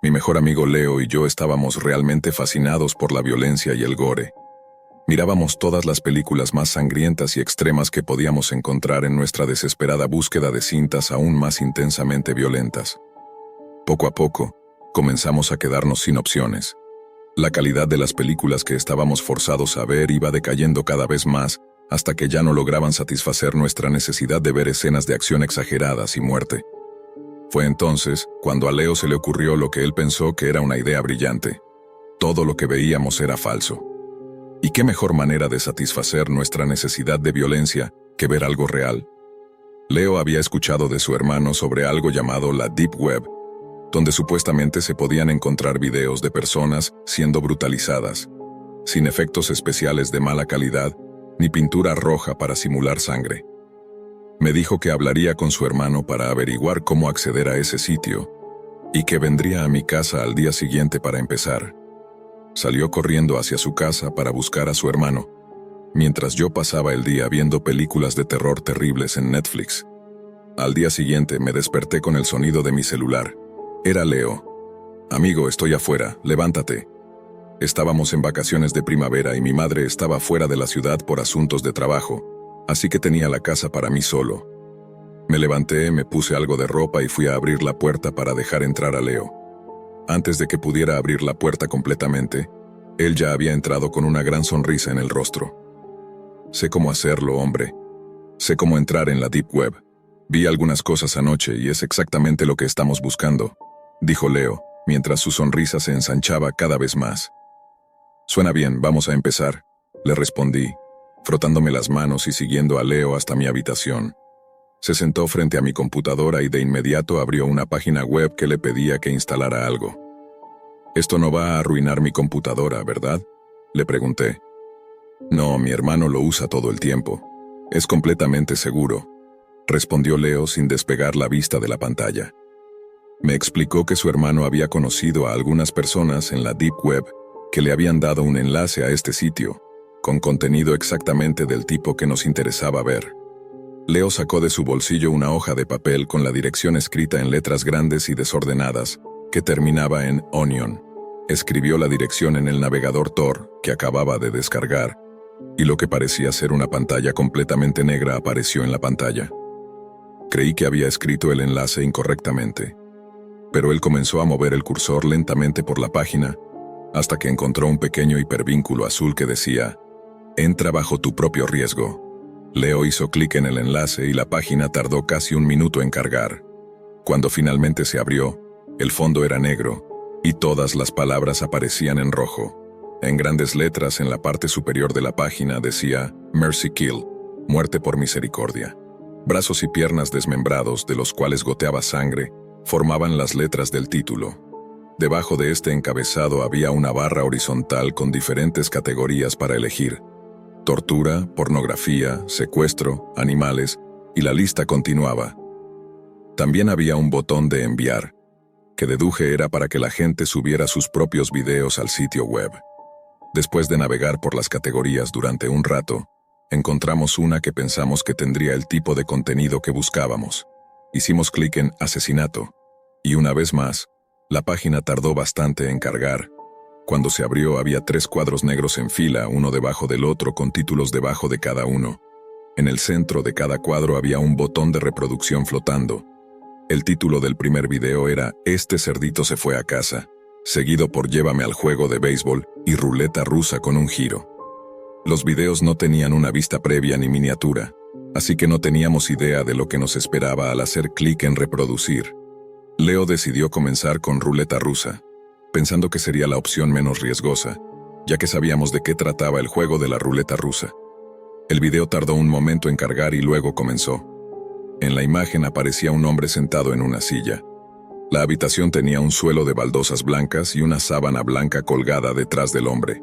Mi mejor amigo Leo y yo estábamos realmente fascinados por la violencia y el gore. Mirábamos todas las películas más sangrientas y extremas que podíamos encontrar en nuestra desesperada búsqueda de cintas aún más intensamente violentas. Poco a poco, comenzamos a quedarnos sin opciones. La calidad de las películas que estábamos forzados a ver iba decayendo cada vez más, hasta que ya no lograban satisfacer nuestra necesidad de ver escenas de acción exageradas y muerte. Fue entonces cuando a Leo se le ocurrió lo que él pensó que era una idea brillante. Todo lo que veíamos era falso. ¿Y qué mejor manera de satisfacer nuestra necesidad de violencia que ver algo real? Leo había escuchado de su hermano sobre algo llamado la Deep Web, donde supuestamente se podían encontrar videos de personas siendo brutalizadas, sin efectos especiales de mala calidad, ni pintura roja para simular sangre. Me dijo que hablaría con su hermano para averiguar cómo acceder a ese sitio, y que vendría a mi casa al día siguiente para empezar. Salió corriendo hacia su casa para buscar a su hermano, mientras yo pasaba el día viendo películas de terror terribles en Netflix. Al día siguiente me desperté con el sonido de mi celular. Era Leo. «Amigo, estoy afuera, levántate». Estábamos en vacaciones de primavera y mi madre estaba fuera de la ciudad por asuntos de trabajo, así que tenía la casa para mí solo. Me levanté, me puse algo de ropa y fui a abrir la puerta para dejar entrar a Leo. Antes de que pudiera abrir la puerta completamente, él ya había entrado con una gran sonrisa en el rostro. «Sé cómo hacerlo, hombre. Sé cómo entrar en la Deep Web. Vi algunas cosas anoche y es exactamente lo que estamos buscando», dijo Leo, mientras su sonrisa se ensanchaba cada vez más. «Suena bien, vamos a empezar», le respondí, frotándome las manos y siguiendo a Leo hasta mi habitación. Se sentó frente a mi computadora y de inmediato abrió una página web que le pedía que instalara algo. «Esto no va a arruinar mi computadora, ¿verdad?», le pregunté. «No, mi hermano lo usa todo el tiempo. Es completamente seguro», respondió Leo sin despegar la vista de la pantalla. Me explicó que su hermano había conocido a algunas personas en la Deep Web que le habían dado un enlace a este sitio, con contenido exactamente del tipo que nos interesaba ver. Leo sacó de su bolsillo una hoja de papel con la dirección escrita en letras grandes y desordenadas, que terminaba en Onion. Escribió la dirección en el navegador Tor, que acababa de descargar, y lo que parecía ser una pantalla completamente negra apareció en la pantalla. Creí que había escrito el enlace incorrectamente, pero él comenzó a mover el cursor lentamente por la página, hasta que encontró un pequeño hipervínculo azul que decía: «Entra bajo tu propio riesgo». Leo hizo clic en el enlace y la página tardó casi un minuto en cargar. Cuando finalmente se abrió, el fondo era negro, y todas las palabras aparecían en rojo. En grandes letras en la parte superior de la página decía «Mercy Kill», muerte por misericordia. Brazos y piernas desmembrados, de los cuales goteaba sangre, formaban las letras del título. Debajo de este encabezado había una barra horizontal con diferentes categorías para elegir: tortura, pornografía, secuestro, animales, y la lista continuaba. También había un botón de enviar, que deduje era para que la gente subiera sus propios videos al sitio web. Después de navegar por las categorías durante un rato, encontramos una que pensamos que tendría el tipo de contenido que buscábamos. Hicimos clic en asesinato, y una vez más, la página tardó bastante en cargar. Cuando se abrió había 3 cuadros negros en fila, uno debajo del otro con títulos debajo de cada uno. En el centro de cada cuadro había un botón de reproducción flotando. El título del primer video era «Este cerdito se fue a casa», seguido por «Llévame al juego de béisbol» y «Ruleta rusa con un giro». Los videos no tenían una vista previa ni miniatura, así que no teníamos idea de lo que nos esperaba al hacer clic en reproducir. Leo decidió comenzar con Ruleta rusa, pensando que sería la opción menos riesgosa, ya que sabíamos de qué trataba el juego de la ruleta rusa. El video tardó un momento en cargar y luego comenzó. En la imagen aparecía un hombre sentado en una silla. La habitación tenía un suelo de baldosas blancas y una sábana blanca colgada detrás del hombre.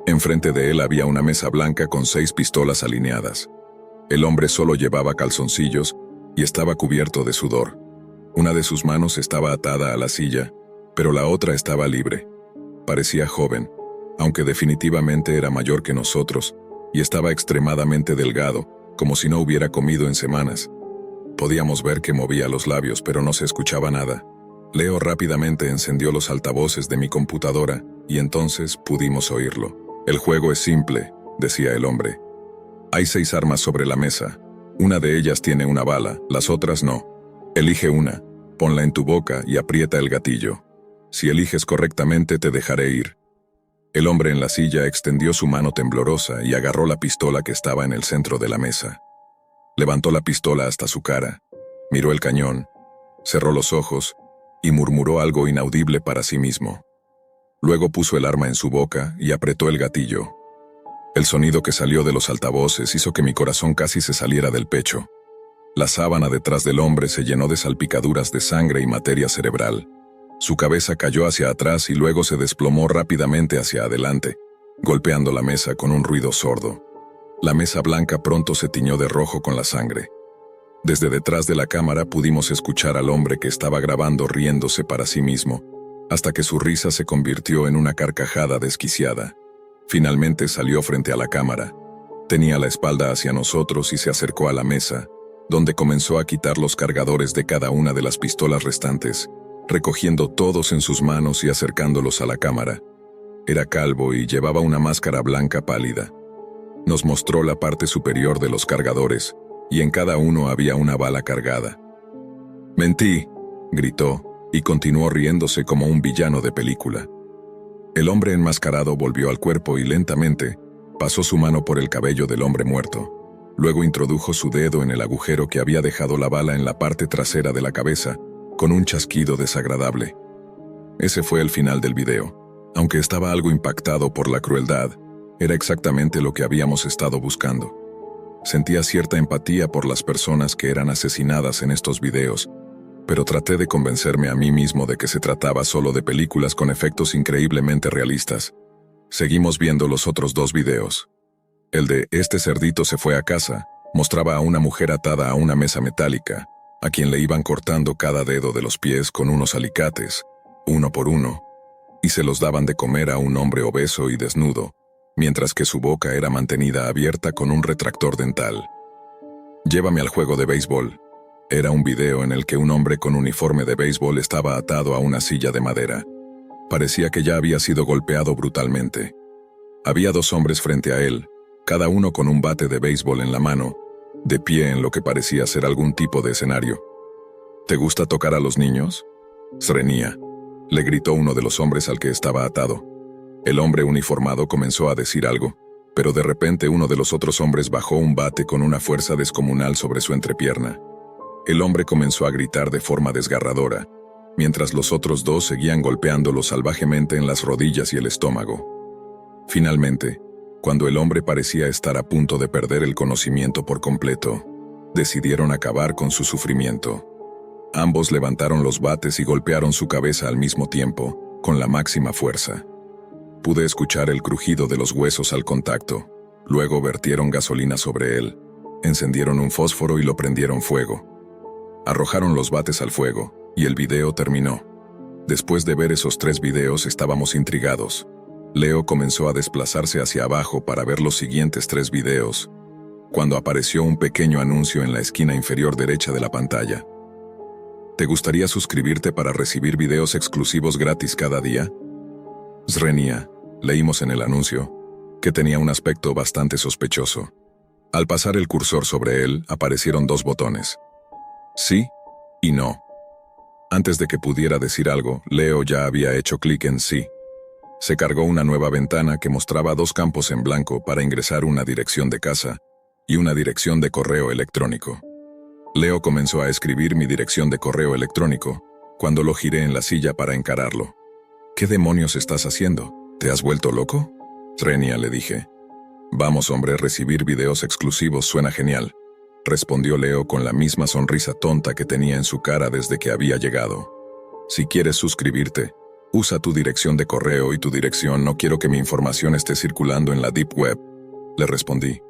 Enfrente de él había una mesa blanca con 6 pistolas alineadas. El hombre solo llevaba calzoncillos y estaba cubierto de sudor. Una de sus manos estaba atada a la silla, pero la otra estaba libre. Parecía joven, aunque definitivamente era mayor que nosotros, y estaba extremadamente delgado, como si no hubiera comido en semanas. Podíamos ver que movía los labios, pero no se escuchaba nada. Leo rápidamente encendió los altavoces de mi computadora y entonces pudimos oírlo. El juego es simple, decía el hombre. Hay 6 armas sobre la mesa. Una de ellas tiene una bala, las otras no. Elige una, ponla en tu boca y aprieta el gatillo. Si eliges correctamente te dejaré ir. El hombre en la silla extendió su mano temblorosa y agarró la pistola que estaba en el centro de la mesa. Levantó la pistola hasta su cara, miró el cañón, cerró los ojos y murmuró algo inaudible para sí mismo. Luego puso el arma en su boca y apretó el gatillo. El sonido que salió de los altavoces hizo que mi corazón casi se saliera del pecho. La sábana detrás del hombre se llenó de salpicaduras de sangre y materia cerebral. Su cabeza cayó hacia atrás y luego se desplomó rápidamente hacia adelante, golpeando la mesa con un ruido sordo. La mesa blanca pronto se tiñó de rojo con la sangre. Desde detrás de la cámara pudimos escuchar al hombre que estaba grabando riéndose para sí mismo, hasta que su risa se convirtió en una carcajada desquiciada. Finalmente salió frente a la cámara. Tenía la espalda hacia nosotros y se acercó a la mesa, donde comenzó a quitar los cargadores de cada una de las pistolas restantes, recogiendo todos en sus manos y acercándolos a la cámara. Era calvo y llevaba una máscara blanca pálida. Nos mostró la parte superior de los cargadores, y en cada uno había una bala cargada. «Mentí», gritó, y continuó riéndose como un villano de película. El hombre enmascarado volvió al cuerpo y lentamente pasó su mano por el cabello del hombre muerto. Luego introdujo su dedo en el agujero que había dejado la bala en la parte trasera de la cabeza, con un chasquido desagradable. Ese fue el final del video. Aunque estaba algo impactado por la crueldad, era exactamente lo que habíamos estado buscando. Sentía cierta empatía por las personas que eran asesinadas en estos videos, pero traté de convencerme a mí mismo de que se trataba solo de películas con efectos increíblemente realistas. Seguimos viendo los otros 2 videos. El de «Este cerdito se fue a casa» mostraba a una mujer atada a una mesa metálica, a quien le iban cortando cada dedo de los pies con unos alicates, uno por uno, y se los daban de comer a un hombre obeso y desnudo, mientras que su boca era mantenida abierta con un retractor dental. «Llévame al juego de béisbol». Era un video en el que un hombre con uniforme de béisbol estaba atado a una silla de madera. Parecía que ya había sido golpeado brutalmente. Había 2 hombres frente a él, cada uno con un bate de béisbol en la mano, de pie en lo que parecía ser algún tipo de escenario. «¿Te gusta tocar a los niños?» «Srenia», le gritó uno de los hombres al que estaba atado. El hombre uniformado comenzó a decir algo, pero de repente uno de los otros hombres bajó un bate con una fuerza descomunal sobre su entrepierna. El hombre comenzó a gritar de forma desgarradora, mientras los otros 2 seguían golpeándolo salvajemente en las rodillas y el estómago. Finalmente, cuando el hombre parecía estar a punto de perder el conocimiento por completo, decidieron acabar con su sufrimiento. Ambos levantaron los bates y golpearon su cabeza al mismo tiempo, con la máxima fuerza. Pude escuchar el crujido de los huesos al contacto. Luego vertieron gasolina sobre él, encendieron un fósforo y lo prendieron fuego. Arrojaron los bates al fuego, y el video terminó. Después de ver esos 3 videos estábamos intrigados. Leo comenzó a desplazarse hacia abajo para ver los siguientes 3 videos, cuando apareció un pequeño anuncio en la esquina inferior derecha de la pantalla. ¿Te gustaría suscribirte para recibir videos exclusivos gratis cada día? Srenia, leímos en el anuncio, que tenía un aspecto bastante sospechoso. Al pasar el cursor sobre él, aparecieron 2 botones. Sí y no. Antes de que pudiera decir algo, Leo ya había hecho clic en sí. Se cargó una nueva ventana que mostraba 2 campos en blanco para ingresar una dirección de casa y una dirección de correo electrónico. Leo comenzó a escribir mi dirección de correo electrónico, cuando lo giré en la silla para encararlo. «¿Qué demonios estás haciendo? ¿Te has vuelto loco?» «Srenia», le dije. «Vamos, hombre, recibir videos exclusivos suena genial», respondió Leo con la misma sonrisa tonta que tenía en su cara desde que había llegado. «Si quieres suscribirte, usa tu dirección de correo y tu dirección. No quiero que mi información esté circulando en la Deep Web», le respondí.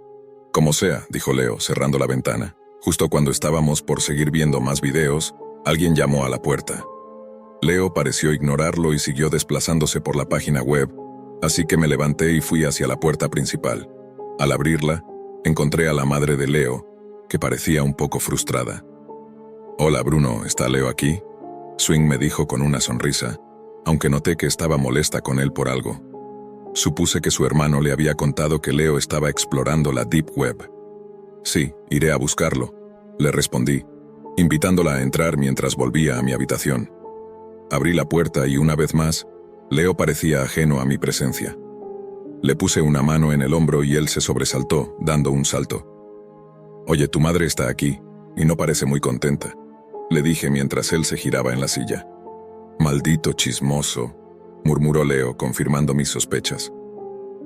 «Como sea», dijo Leo, cerrando la ventana. Justo cuando estábamos por seguir viendo más videos, alguien llamó a la puerta. Leo pareció ignorarlo y siguió desplazándose por la página web, así que me levanté y fui hacia la puerta principal. Al abrirla, encontré a la madre de Leo, que parecía un poco frustrada. «Hola, Bruno, ¿está Leo aquí?» Swing me dijo con una sonrisa, aunque noté que estaba molesta con él por algo. Supuse que su hermano le había contado que Leo estaba explorando la Deep Web. Sí, iré a buscarlo, le respondí, invitándola a entrar mientras volvía a mi habitación. Abrí la puerta y una vez más, Leo parecía ajeno a mi presencia. Le puse una mano en el hombro y él se sobresaltó, dando un salto. «Oye, tu madre está aquí, y no parece muy contenta», le dije mientras él se giraba en la silla. «Maldito chismoso», murmuró Leo, confirmando mis sospechas.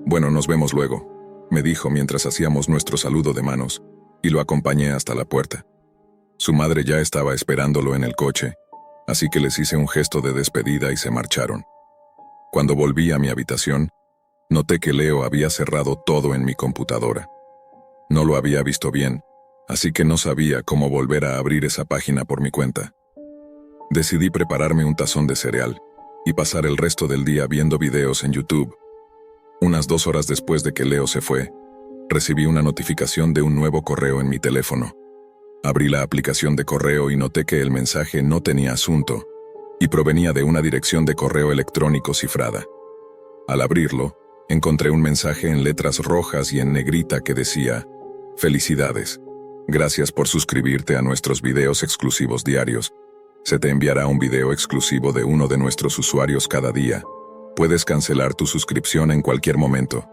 «Bueno, nos vemos luego», me dijo mientras hacíamos nuestro saludo de manos, y lo acompañé hasta la puerta. Su madre ya estaba esperándolo en el coche, así que les hice un gesto de despedida y se marcharon. Cuando volví a mi habitación, noté que Leo había cerrado todo en mi computadora. No lo había visto bien, así que no sabía cómo volver a abrir esa página por mi cuenta. Decidí prepararme un tazón de cereal y pasar el resto del día viendo videos en YouTube. Unas 2 horas después de que Leo se fue, recibí una notificación de un nuevo correo en mi teléfono. Abrí la aplicación de correo y noté que el mensaje no tenía asunto y provenía de una dirección de correo electrónico cifrada. Al abrirlo, encontré un mensaje en letras rojas y en negrita que decía: «Felicidades. Gracias por suscribirte a nuestros videos exclusivos diarios. Se te enviará un video exclusivo de uno de nuestros usuarios cada día. Puedes cancelar tu suscripción en cualquier momento.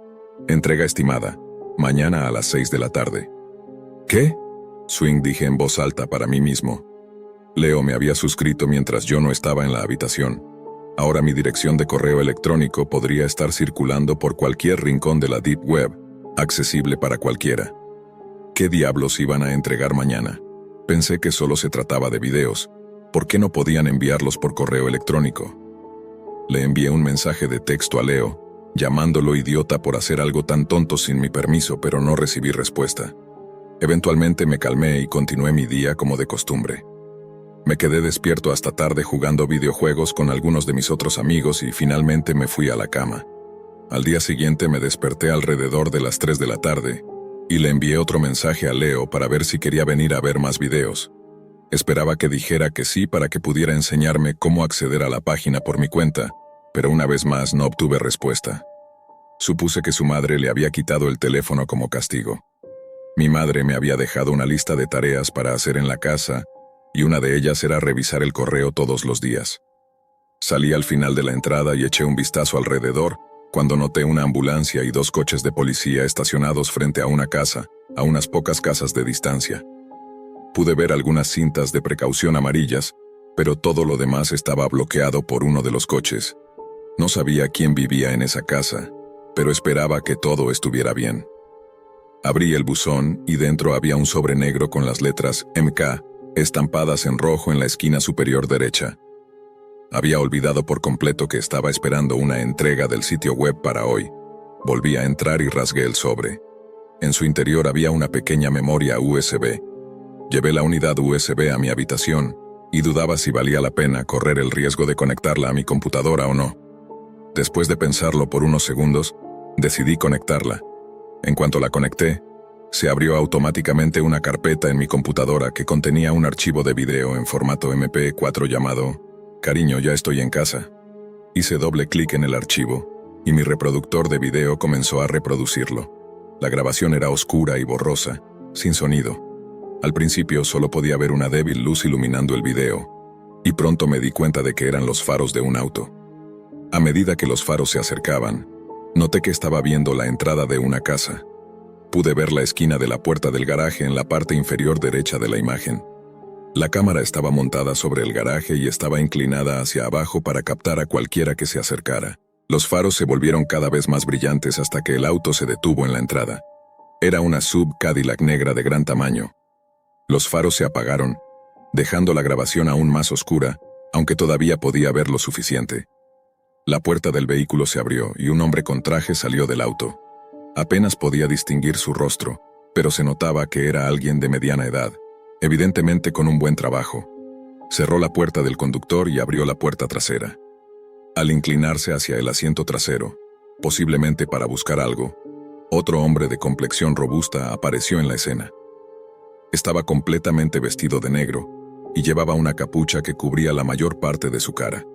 Entrega estimada, mañana a las 6 de la tarde». «¿Qué?», Swing dije en voz alta para mí mismo. Leo me había suscrito mientras yo no estaba en la habitación. Ahora mi dirección de correo electrónico podría estar circulando por cualquier rincón de la Deep Web, accesible para cualquiera. ¿Qué diablos iban a entregar mañana? Pensé que solo se trataba de videos. ¿Por qué no podían enviarlos por correo electrónico? Le envié un mensaje de texto a Leo, llamándolo idiota por hacer algo tan tonto sin mi permiso, pero no recibí respuesta. Eventualmente me calmé y continué mi día como de costumbre. Me quedé despierto hasta tarde jugando videojuegos con algunos de mis otros amigos y finalmente me fui a la cama. Al día siguiente me desperté alrededor de las 3 de la tarde y le envié otro mensaje a Leo para ver si quería venir a ver más videos. Esperaba que dijera que sí para que pudiera enseñarme cómo acceder a la página por mi cuenta, pero una vez más no obtuve respuesta. Supuse que su madre le había quitado el teléfono como castigo. Mi madre me había dejado una lista de tareas para hacer en la casa, y una de ellas era revisar el correo todos los días. Salí al final de la entrada y eché un vistazo alrededor, cuando noté una ambulancia y 2 coches de policía estacionados frente a una casa, a unas pocas casas de distancia. Pude ver algunas cintas de precaución amarillas, pero todo lo demás estaba bloqueado por uno de los coches. No sabía quién vivía en esa casa, pero esperaba que todo estuviera bien. Abrí el buzón y dentro había un sobre negro con las letras MK estampadas en rojo en la esquina superior derecha. Había olvidado por completo que estaba esperando una entrega del sitio web para hoy. Volví a entrar y rasgué el sobre. En su interior había una pequeña memoria USB. Llevé la unidad USB a mi habitación y dudaba si valía la pena correr el riesgo de conectarla a mi computadora o no. Después de pensarlo por unos segundos, decidí conectarla. En cuanto la conecté, se abrió automáticamente una carpeta en mi computadora que contenía un archivo de video en formato MP4 llamado «Cariño, ya estoy en casa». Hice doble clic en el archivo y mi reproductor de video comenzó a reproducirlo. La grabación era oscura y borrosa, sin sonido. Al principio solo podía ver una débil luz iluminando el video, y pronto me di cuenta de que eran los faros de un auto. A medida que los faros se acercaban, noté que estaba viendo la entrada de una casa. Pude ver la esquina de la puerta del garaje en la parte inferior derecha de la imagen. La cámara estaba montada sobre el garaje y estaba inclinada hacia abajo para captar a cualquiera que se acercara. Los faros se volvieron cada vez más brillantes hasta que el auto se detuvo en la entrada. Era una SUV Cadillac negra de gran tamaño. Los faros se apagaron, dejando la grabación aún más oscura, aunque todavía podía ver lo suficiente. La puerta del vehículo se abrió y un hombre con traje salió del auto. Apenas podía distinguir su rostro, pero se notaba que era alguien de mediana edad, evidentemente con un buen trabajo. Cerró la puerta del conductor y abrió la puerta trasera. Al inclinarse hacia el asiento trasero, posiblemente para buscar algo, otro hombre de complexión robusta apareció en la escena. Estaba completamente vestido de negro, y llevaba una capucha que cubría la mayor parte de su cara.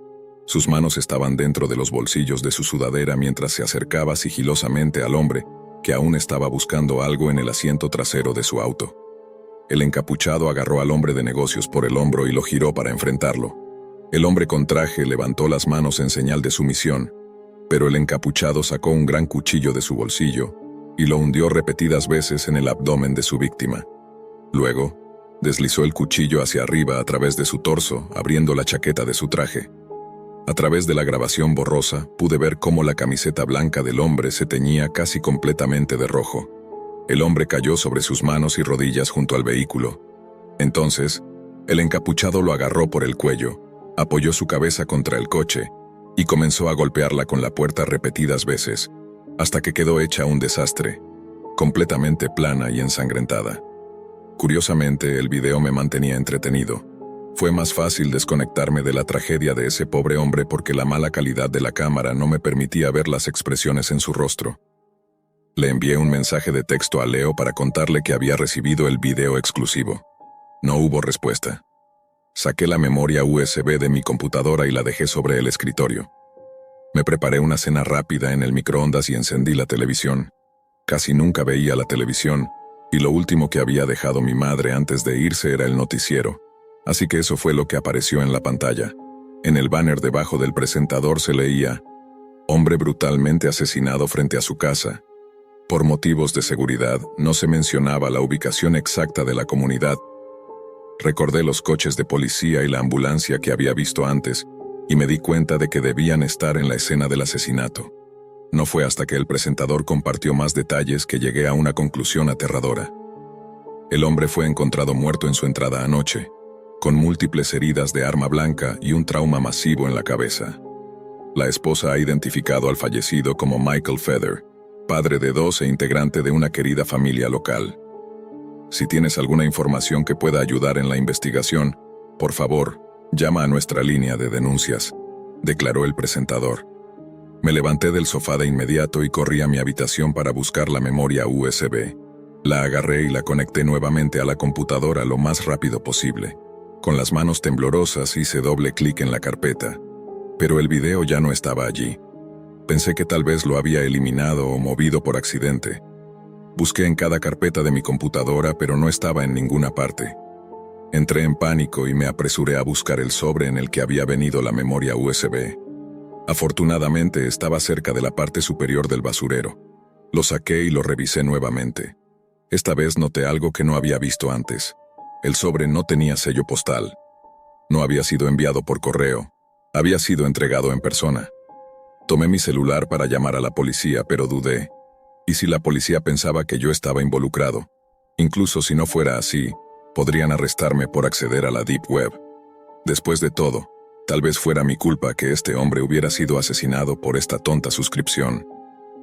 Sus manos estaban dentro de los bolsillos de su sudadera mientras se acercaba sigilosamente al hombre, que aún estaba buscando algo en el asiento trasero de su auto. El encapuchado agarró al hombre de negocios por el hombro y lo giró para enfrentarlo. El hombre con traje levantó las manos en señal de sumisión, pero el encapuchado sacó un gran cuchillo de su bolsillo y lo hundió repetidas veces en el abdomen de su víctima. Luego, deslizó el cuchillo hacia arriba a través de su torso, abriendo la chaqueta de su traje. A través de la grabación borrosa, pude ver cómo la camiseta blanca del hombre se teñía casi completamente de rojo. El hombre cayó sobre sus manos y rodillas junto al vehículo. Entonces, el encapuchado lo agarró por el cuello, apoyó su cabeza contra el coche y comenzó a golpearla con la puerta repetidas veces, hasta que quedó hecha un desastre, completamente plana y ensangrentada. Curiosamente, el video me mantenía entretenido. Fue más fácil desconectarme de la tragedia de ese pobre hombre porque la mala calidad de la cámara no me permitía ver las expresiones en su rostro. Le envié un mensaje de texto a Leo para contarle que había recibido el video exclusivo. No hubo respuesta. Saqué la memoria USB de mi computadora y la dejé sobre el escritorio. Me preparé una cena rápida en el microondas y encendí la televisión. Casi nunca veía la televisión, y lo último que había dejado mi madre antes de irse era el noticiero. Así que eso fue lo que apareció en la pantalla. En el banner debajo del presentador se leía: hombre brutalmente asesinado frente a su casa. Por motivos de seguridad, no se mencionaba la ubicación exacta de la comunidad. Recordé los coches de policía y la ambulancia que había visto antes, y me di cuenta de que debían estar en la escena del asesinato. No fue hasta que el presentador compartió más detalles que llegué a una conclusión aterradora. El hombre fue encontrado muerto en su entrada anoche, con múltiples heridas de arma blanca y un trauma masivo en la cabeza. La esposa ha identificado al fallecido como Michael Feather, padre de 2 e integrante de una querida familia local. Si tienes alguna información que pueda ayudar en la investigación, por favor, llama a nuestra línea de denuncias, declaró el presentador. Me levanté del sofá de inmediato y corrí a mi habitación para buscar la memoria USB. La agarré y la conecté nuevamente a la computadora lo más rápido posible. Con las manos temblorosas hice doble clic en la carpeta, pero el video ya no estaba allí. Pensé que tal vez lo había eliminado o movido por accidente. Busqué en cada carpeta de mi computadora, pero no estaba en ninguna parte. Entré en pánico y me apresuré a buscar el sobre en el que había venido la memoria USB. Afortunadamente estaba cerca de la parte superior del basurero. Lo saqué y lo revisé nuevamente. Esta vez noté algo que no había visto antes. El sobre no tenía sello postal. No había sido enviado por correo. Había sido entregado en persona. Tomé mi celular para llamar a la policía, pero dudé. ¿Y si la policía pensaba que yo estaba involucrado? Incluso si no fuera así, podrían arrestarme por acceder a la Deep Web. Después de todo, tal vez fuera mi culpa que este hombre hubiera sido asesinado por esta tonta suscripción.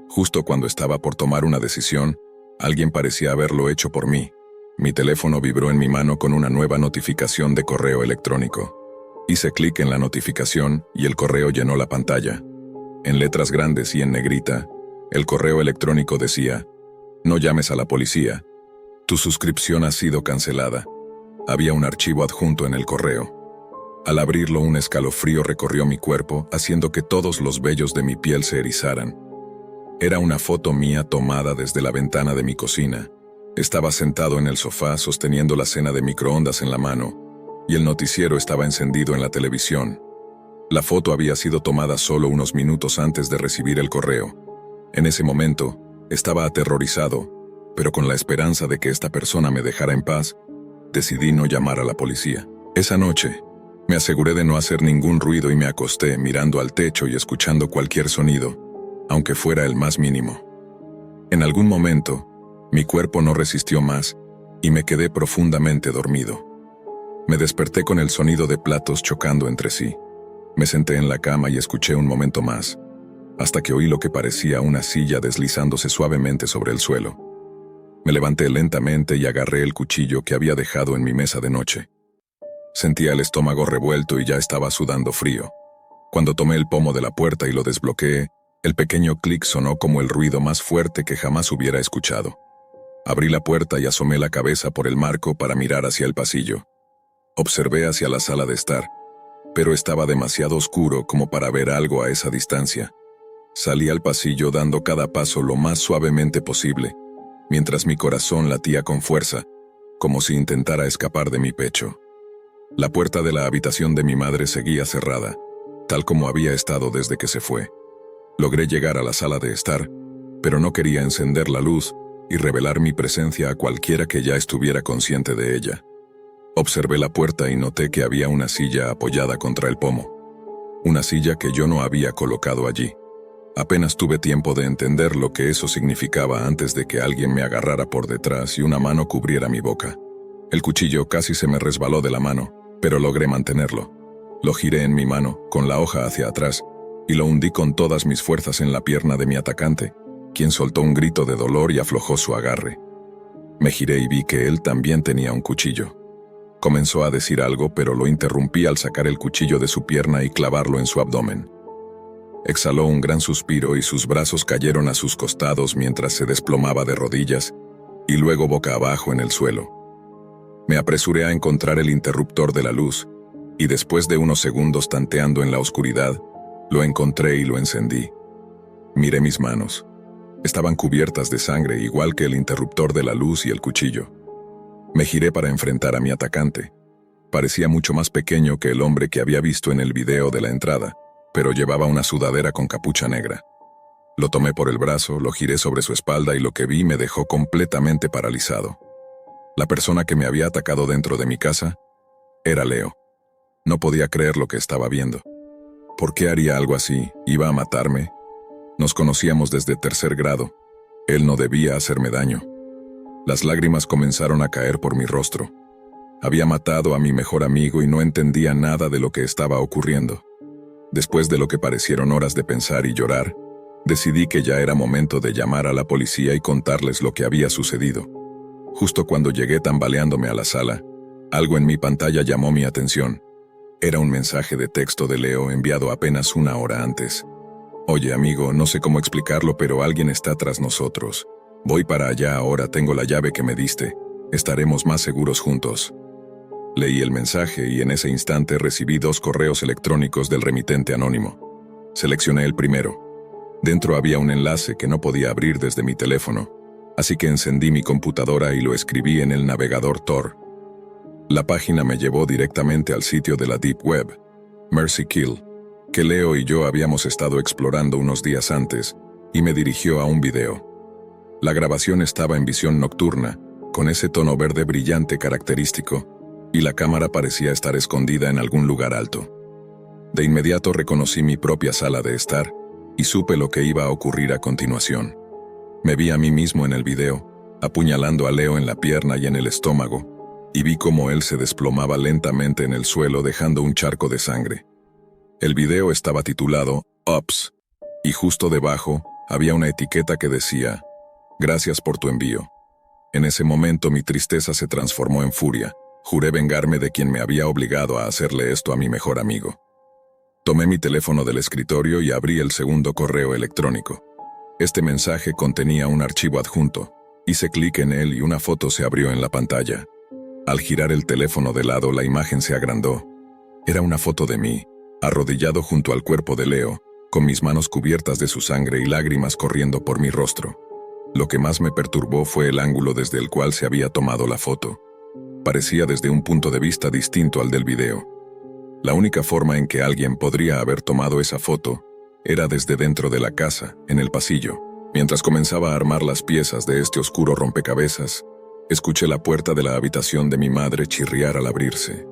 Justo cuando estaba por tomar una decisión, alguien parecía haberlo hecho por mí. Mi teléfono vibró en mi mano con una nueva notificación de correo electrónico. Hice clic en la notificación y el correo llenó la pantalla. En letras grandes y en negrita, el correo electrónico decía: no llames a la policía. Tu suscripción ha sido cancelada. Había un archivo adjunto en el correo. Al abrirlo, un escalofrío recorrió mi cuerpo, haciendo que todos los vellos de mi piel se erizaran. Era una foto mía tomada desde la ventana de mi cocina. Estaba sentado en el sofá sosteniendo la cena de microondas en la mano, y el noticiero estaba encendido en la televisión. La foto había sido tomada solo unos minutos antes de recibir el correo. En ese momento, estaba aterrorizado, pero con la esperanza de que esta persona me dejara en paz, decidí no llamar a la policía. Esa noche, me aseguré de no hacer ningún ruido y me acosté mirando al techo y escuchando cualquier sonido, aunque fuera el más mínimo. En algún momento, mi cuerpo no resistió más y me quedé profundamente dormido. Me desperté con el sonido de platos chocando entre sí. Me senté en la cama y escuché un momento más, hasta que oí lo que parecía una silla deslizándose suavemente sobre el suelo. Me levanté lentamente y agarré el cuchillo que había dejado en mi mesa de noche. Sentía el estómago revuelto y ya estaba sudando frío. Cuando tomé el pomo de la puerta y lo desbloqueé, el pequeño clic sonó como el ruido más fuerte que jamás hubiera escuchado. Abrí la puerta y asomé la cabeza por el marco para mirar hacia el pasillo. Observé hacia la sala de estar, pero estaba demasiado oscuro como para ver algo a esa distancia. Salí al pasillo dando cada paso lo más suavemente posible, mientras mi corazón latía con fuerza, como si intentara escapar de mi pecho. La puerta de la habitación de mi madre seguía cerrada, tal como había estado desde que se fue. Logré llegar a la sala de estar, pero no quería encender la luz y revelar mi presencia a cualquiera que ya estuviera consciente de ella. Observé la puerta y noté que había una silla apoyada contra el pomo. Una silla que yo no había colocado allí. Apenas tuve tiempo de entender lo que eso significaba antes de que alguien me agarrara por detrás y una mano cubriera mi boca. El cuchillo casi se me resbaló de la mano, pero logré mantenerlo. Lo giré en mi mano, con la hoja hacia atrás, y lo hundí con todas mis fuerzas en la pierna de mi atacante, quien soltó un grito de dolor y aflojó su agarre. Me giré y vi que él también tenía un cuchillo. Comenzó a decir algo, pero lo interrumpí al sacar el cuchillo de su pierna y clavarlo en su abdomen. Exhaló un gran suspiro y sus brazos cayeron a sus costados mientras se desplomaba de rodillas y luego boca abajo en el suelo. Me apresuré a encontrar el interruptor de la luz y después de unos segundos tanteando en la oscuridad, lo encontré y lo encendí. Miré mis manos. Estaban cubiertas de sangre igual que el interruptor de la luz y el cuchillo. Me giré para enfrentar a mi atacante. Parecía mucho más pequeño que el hombre que había visto en el video de la entrada, pero llevaba una sudadera con capucha negra. Lo tomé por el brazo, lo giré sobre su espalda y lo que vi me dejó completamente paralizado. La persona que me había atacado dentro de mi casa era Leo. No podía creer lo que estaba viendo. ¿Por qué haría algo así? ¿Iba a matarme? Nos conocíamos desde tercer grado. Él no debía hacerme daño. Las lágrimas comenzaron a caer por mi rostro. Había matado a mi mejor amigo y no entendía nada de lo que estaba ocurriendo. Después de lo que parecieron horas de pensar y llorar, decidí que ya era momento de llamar a la policía y contarles lo que había sucedido. Justo cuando llegué tambaleándome a la sala, algo en mi pantalla llamó mi atención. Era un mensaje de texto de Leo enviado apenas una hora antes. Oye amigo, no sé cómo explicarlo, pero alguien está tras nosotros. Voy para allá ahora, tengo la llave que me diste. Estaremos más seguros juntos. Leí el mensaje y en ese instante recibí 2 correos electrónicos del remitente anónimo. Seleccioné el primero. Dentro había un enlace que no podía abrir desde mi teléfono, así que encendí mi computadora y lo escribí en el navegador Tor. La página me llevó directamente al sitio de la Deep Web, Mercy Kill, que Leo y yo habíamos estado explorando unos días antes, y me dirigió a un video. La grabación estaba en visión nocturna, con ese tono verde brillante característico, y la cámara parecía estar escondida en algún lugar alto. De inmediato reconocí mi propia sala de estar, y supe lo que iba a ocurrir a continuación. Me vi a mí mismo en el video, apuñalando a Leo en la pierna y en el estómago, y vi cómo él se desplomaba lentamente en el suelo dejando un charco de sangre. El video estaba titulado Ops, y justo debajo había una etiqueta que decía, «Gracias por tu envío». En ese momento mi tristeza se transformó en furia. Juré vengarme de quien me había obligado a hacerle esto a mi mejor amigo. Tomé mi teléfono del escritorio y abrí el segundo correo electrónico. Este mensaje contenía un archivo adjunto. Hice clic en él y una foto se abrió en la pantalla. Al girar el teléfono de lado, la imagen se agrandó. Era una foto de mí, arrodillado junto al cuerpo de Leo, con mis manos cubiertas de su sangre y lágrimas corriendo por mi rostro. Lo que más me perturbó fue el ángulo desde el cual se había tomado la foto. Parecía desde un punto de vista distinto al del video. La única forma en que alguien podría haber tomado esa foto era desde dentro de la casa, en el pasillo. Mientras comenzaba a armar las piezas de este oscuro rompecabezas, escuché la puerta de la habitación de mi madre chirriar al abrirse.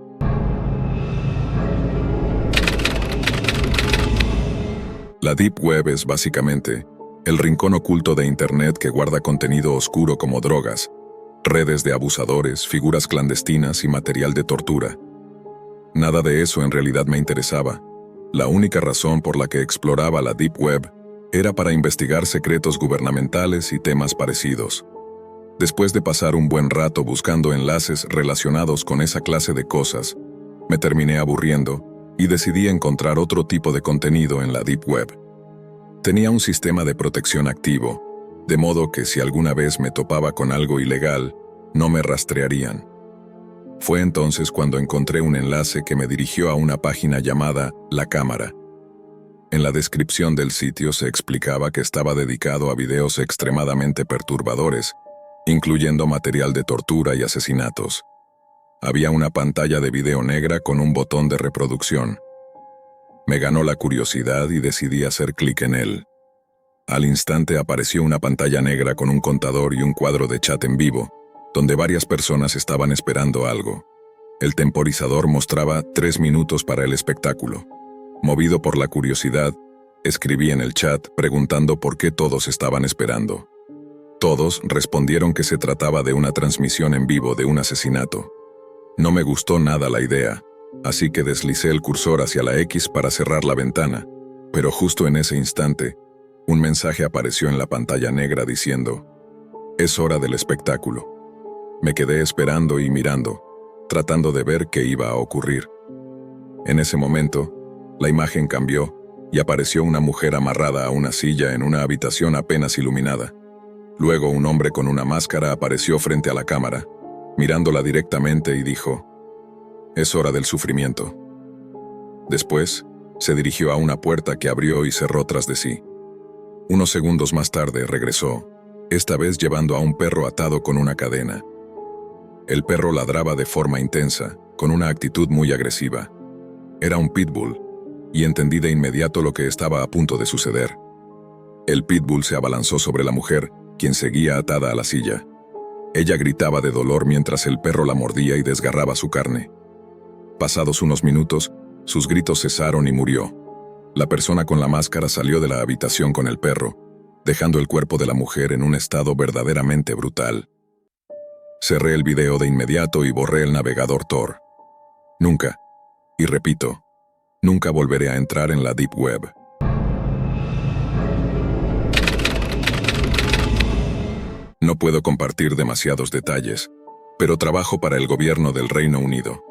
La Deep Web es básicamente el rincón oculto de Internet que guarda contenido oscuro como drogas, redes de abusadores, figuras clandestinas y material de tortura. Nada de eso en realidad me interesaba. La única razón por la que exploraba la Deep Web era para investigar secretos gubernamentales y temas parecidos. Después de pasar un buen rato buscando enlaces relacionados con esa clase de cosas, me terminé aburriendo y decidí encontrar otro tipo de contenido en la Deep Web. Tenía un sistema de protección activo, de modo que si alguna vez me topaba con algo ilegal, no me rastrearían. Fue entonces cuando encontré un enlace que me dirigió a una página llamada La Cámara. En la descripción del sitio se explicaba que estaba dedicado a videos extremadamente perturbadores, incluyendo material de tortura y asesinatos. Había una pantalla de video negra con un botón de reproducción. Me ganó la curiosidad y decidí hacer clic en él. Al instante apareció una pantalla negra con un contador y un cuadro de chat en vivo, donde varias personas estaban esperando algo. El temporizador mostraba 3 minutos para el espectáculo. Movido por la curiosidad, escribí en el chat preguntando por qué todos estaban esperando. Todos respondieron que se trataba de una transmisión en vivo de un asesinato. No me gustó nada la idea, así que deslicé el cursor hacia la X para cerrar la ventana, pero justo en ese instante, un mensaje apareció en la pantalla negra diciendo: «Es hora del espectáculo». Me quedé esperando y mirando, tratando de ver qué iba a ocurrir. En ese momento, la imagen cambió y apareció una mujer amarrada a una silla en una habitación apenas iluminada. Luego un hombre con una máscara apareció frente a la cámara, mirándola directamente y dijo: «Es hora del sufrimiento». Después, se dirigió a una puerta que abrió y cerró tras de sí. Unos segundos más tarde regresó, esta vez llevando a un perro atado con una cadena. El perro ladraba de forma intensa, con una actitud muy agresiva. Era un pitbull, y entendí de inmediato lo que estaba a punto de suceder. El pitbull se abalanzó sobre la mujer, quien seguía atada a la silla. Ella gritaba de dolor mientras el perro la mordía y desgarraba su carne. Pasados unos minutos, sus gritos cesaron y murió. La persona con la máscara salió de la habitación con el perro, dejando el cuerpo de la mujer en un estado verdaderamente brutal. Cerré el video de inmediato y borré el navegador Tor. Nunca, y repito, nunca volveré a entrar en la Deep Web. No puedo compartir demasiados detalles, pero trabajo para el gobierno del Reino Unido.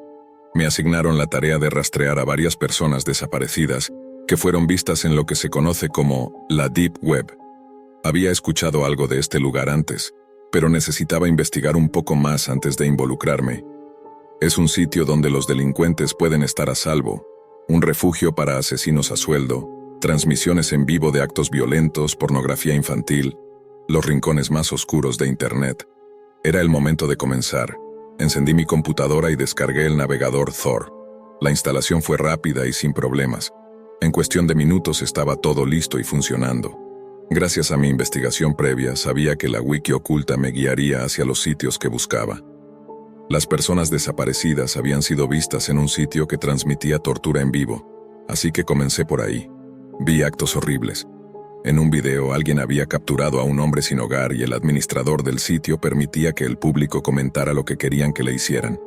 Me asignaron la tarea de rastrear a varias personas desaparecidas que fueron vistas en lo que se conoce como la Deep Web. Había escuchado algo de este lugar antes, pero necesitaba investigar un poco más antes de involucrarme. Es un sitio donde los delincuentes pueden estar a salvo, un refugio para asesinos a sueldo, transmisiones en vivo de actos violentos, pornografía infantil, los rincones más oscuros de Internet. Era el momento de comenzar. Encendí mi computadora y descargué el navegador Tor. La instalación fue rápida y sin problemas. En cuestión de minutos estaba todo listo y funcionando. Gracias a mi investigación previa, sabía que la wiki oculta me guiaría hacia los sitios que buscaba. Las personas desaparecidas habían sido vistas en un sitio que transmitía tortura en vivo, así que comencé por ahí. Vi actos horribles. En un video alguien había capturado a un hombre sin hogar y el administrador del sitio permitía que el público comentara lo que querían que le hicieran.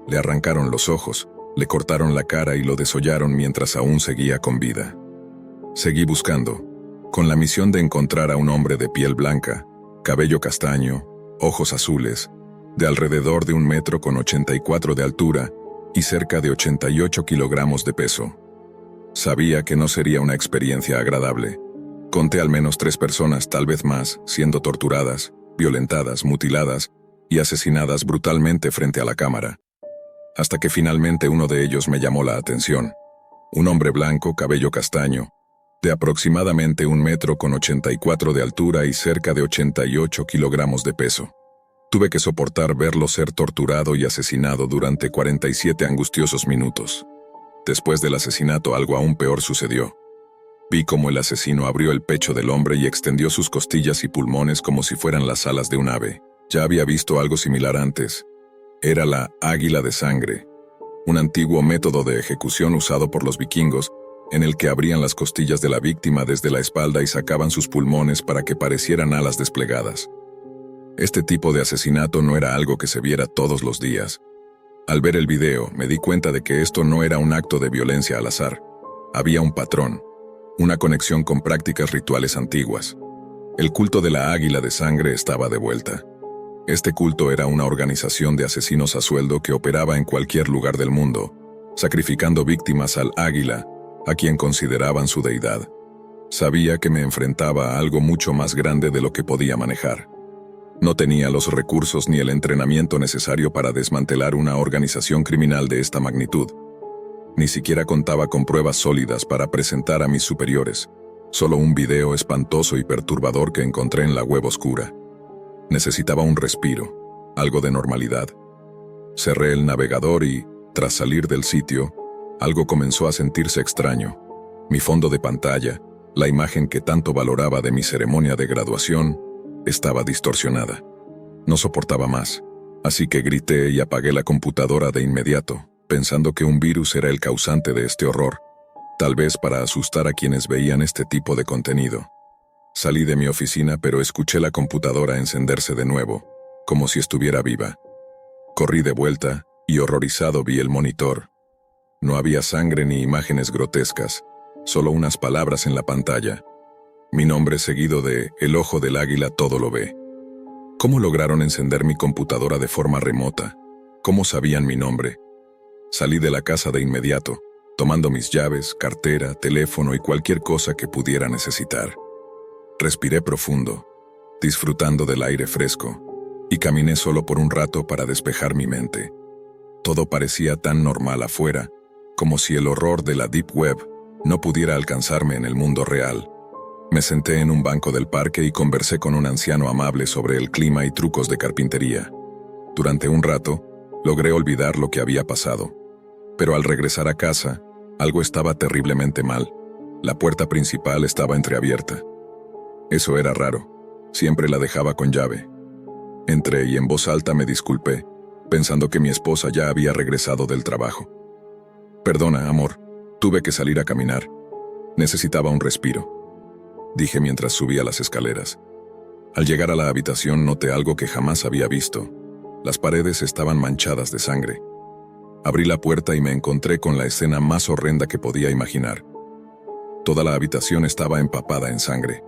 Le arrancaron los ojos, le cortaron la cara y lo desollaron mientras aún seguía con vida. Seguí buscando, con la misión de encontrar a un hombre de piel blanca, cabello castaño, ojos azules, de alrededor de 1,84 m de altura y cerca de 88 kilogramos de peso. Sabía que no sería una experiencia agradable. Conté al menos 3 personas, tal vez más, siendo torturadas, violentadas, mutiladas y asesinadas brutalmente frente a la cámara. Hasta que finalmente uno de ellos me llamó la atención. Un hombre blanco, cabello castaño, de aproximadamente 1,84 m de altura y cerca de 88 kilogramos de peso. Tuve que soportar verlo ser torturado y asesinado durante 47 angustiosos minutos. Después del asesinato algo aún peor sucedió. Vi cómo el asesino abrió el pecho del hombre y extendió sus costillas y pulmones como si fueran las alas de un ave. Ya había visto algo similar antes. Era la águila de sangre, un antiguo método de ejecución usado por los vikingos, en el que abrían las costillas de la víctima desde la espalda y sacaban sus pulmones para que parecieran alas desplegadas. Este tipo de asesinato no era algo que se viera todos los días. Al ver el video, me di cuenta de que esto no era un acto de violencia al azar. Había un patrón, una conexión con prácticas rituales antiguas. El culto de la águila de sangre estaba de vuelta. Este culto era una organización de asesinos a sueldo que operaba en cualquier lugar del mundo, sacrificando víctimas al águila, a quien consideraban su deidad. Sabía que me enfrentaba a algo mucho más grande de lo que podía manejar. No tenía los recursos ni el entrenamiento necesario para desmantelar una organización criminal de esta magnitud. Ni siquiera contaba con pruebas sólidas para presentar a mis superiores, solo un video espantoso y perturbador que encontré en la web oscura. Necesitaba un respiro, algo de normalidad. Cerré el navegador y, tras salir del sitio, algo comenzó a sentirse extraño. Mi fondo de pantalla, la imagen que tanto valoraba de mi ceremonia de graduación, estaba distorsionada. No soportaba más, así que grité y apagué la computadora de inmediato, pensando que un virus era el causante de este horror, tal vez para asustar a quienes veían este tipo de contenido. Salí de mi oficina, pero escuché la computadora encenderse de nuevo, como si estuviera viva. Corrí de vuelta y horrorizado vi el monitor. No había sangre ni imágenes grotescas, solo unas palabras en la pantalla. Mi nombre seguido de El Ojo del Águila todo lo ve. ¿Cómo lograron encender mi computadora de forma remota? ¿Cómo sabían mi nombre? Salí de la casa de inmediato, tomando mis llaves, cartera, teléfono y cualquier cosa que pudiera necesitar. Respiré profundo, disfrutando del aire fresco, y caminé solo por un rato para despejar mi mente. Todo parecía tan normal afuera, como si el horror de la Deep Web no pudiera alcanzarme en el mundo real. Me senté en un banco del parque y conversé con un anciano amable sobre el clima y trucos de carpintería. Durante un rato, logré olvidar lo que había pasado. Pero al regresar a casa, algo estaba terriblemente mal. La puerta principal estaba entreabierta. Eso era raro. Siempre la dejaba con llave. Entré y en voz alta me disculpé, pensando que mi esposa ya había regresado del trabajo. «Perdona, amor, tuve que salir a caminar. Necesitaba un respiro», dije mientras subía las escaleras. Al llegar a la habitación noté algo que jamás había visto. Las paredes estaban manchadas de sangre. Abrí la puerta y me encontré con la escena más horrenda que podía imaginar. Toda la habitación estaba empapada en sangre.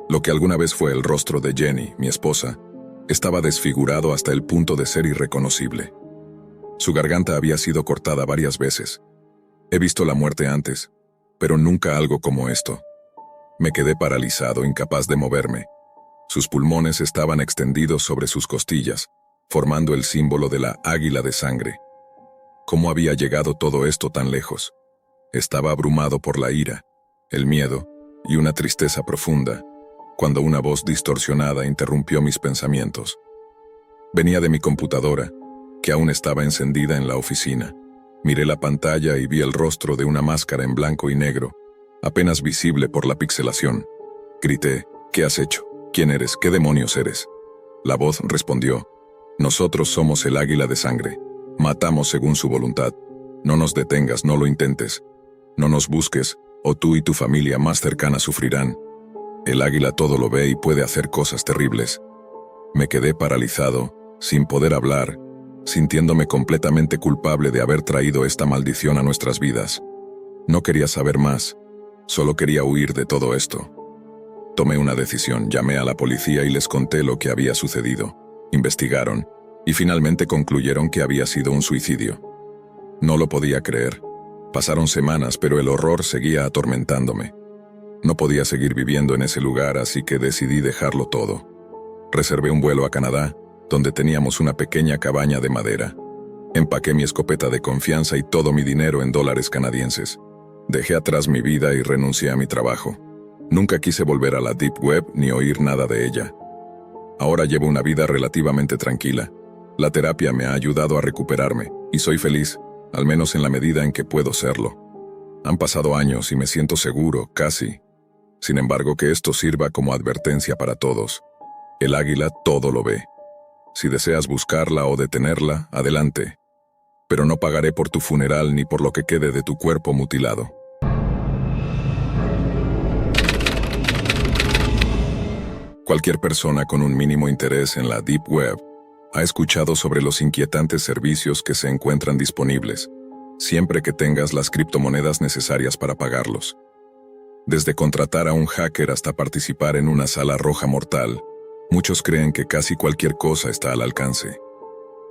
Lo que alguna vez fue el rostro de Jenny, mi esposa, estaba desfigurado hasta el punto de ser irreconocible. Su garganta había sido cortada varias veces. He visto la muerte antes, pero nunca algo como esto. Me quedé paralizado, incapaz de moverme. Sus pulmones estaban extendidos sobre sus costillas, formando el símbolo de la águila de sangre. ¿Cómo había llegado todo esto tan lejos? Estaba abrumado por la ira, el miedo y una tristeza profunda, cuando una voz distorsionada interrumpió mis pensamientos. Venía de mi computadora, que aún estaba encendida en la oficina. Miré la pantalla y vi el rostro de una máscara en blanco y negro, apenas visible por la pixelación. Grité, «¿Qué has hecho? ¿Quién eres? ¿Qué demonios eres?» La voz respondió, «Nosotros somos el águila de sangre. Matamos según su voluntad. No nos detengas, no lo intentes. No nos busques, o tú y tu familia más cercana sufrirán. El águila todo lo ve y puede hacer cosas terribles». Me quedé paralizado, sin poder hablar, sintiéndome completamente culpable de haber traído esta maldición a nuestras vidas. No quería saber más, solo quería huir de todo esto. Tomé una decisión, llamé a la policía y les conté lo que había sucedido. Investigaron, y finalmente concluyeron que había sido un suicidio. No lo podía creer. Pasaron semanas, pero el horror seguía atormentándome. No podía seguir viviendo en ese lugar, así que decidí dejarlo todo. Reservé un vuelo a Canadá, donde teníamos una pequeña cabaña de madera. Empaqué mi escopeta de confianza y todo mi dinero en dólares canadienses. Dejé atrás mi vida y renuncié a mi trabajo. Nunca quise volver a la Deep Web ni oír nada de ella. Ahora llevo una vida relativamente tranquila. La terapia me ha ayudado a recuperarme, y soy feliz, al menos en la medida en que puedo serlo. Han pasado años y me siento seguro, casi. Sin embargo, que esto sirva como advertencia para todos. El águila todo lo ve. Si deseas buscarla o detenerla, adelante. Pero no pagaré por tu funeral ni por lo que quede de tu cuerpo mutilado. Cualquier persona con un mínimo interés en la Deep Web ha escuchado sobre los inquietantes servicios que se encuentran disponibles, siempre que tengas las criptomonedas necesarias para pagarlos. Desde contratar a un hacker hasta participar en una sala roja mortal, muchos creen que casi cualquier cosa está al alcance.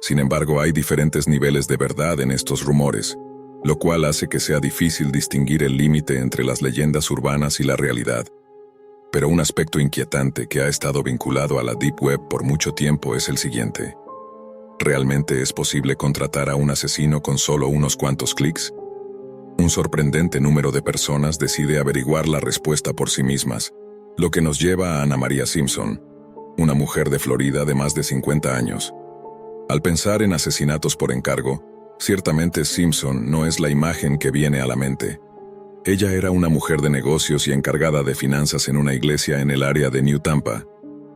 Sin embargo, hay diferentes niveles de verdad en estos rumores, lo cual hace que sea difícil distinguir el límite entre las leyendas urbanas y la realidad. Pero un aspecto inquietante que ha estado vinculado a la Deep Web por mucho tiempo es el siguiente. ¿Realmente es posible contratar a un asesino con solo unos cuantos clics? Un sorprendente número de personas decide averiguar la respuesta por sí mismas, lo que nos lleva a Ana María Simpson, una mujer de Florida de más de 50 años. Al pensar en asesinatos por encargo, ciertamente Simpson no es la imagen que viene a la mente. Ella era una mujer de negocios y encargada de finanzas en una iglesia en el área de New Tampa.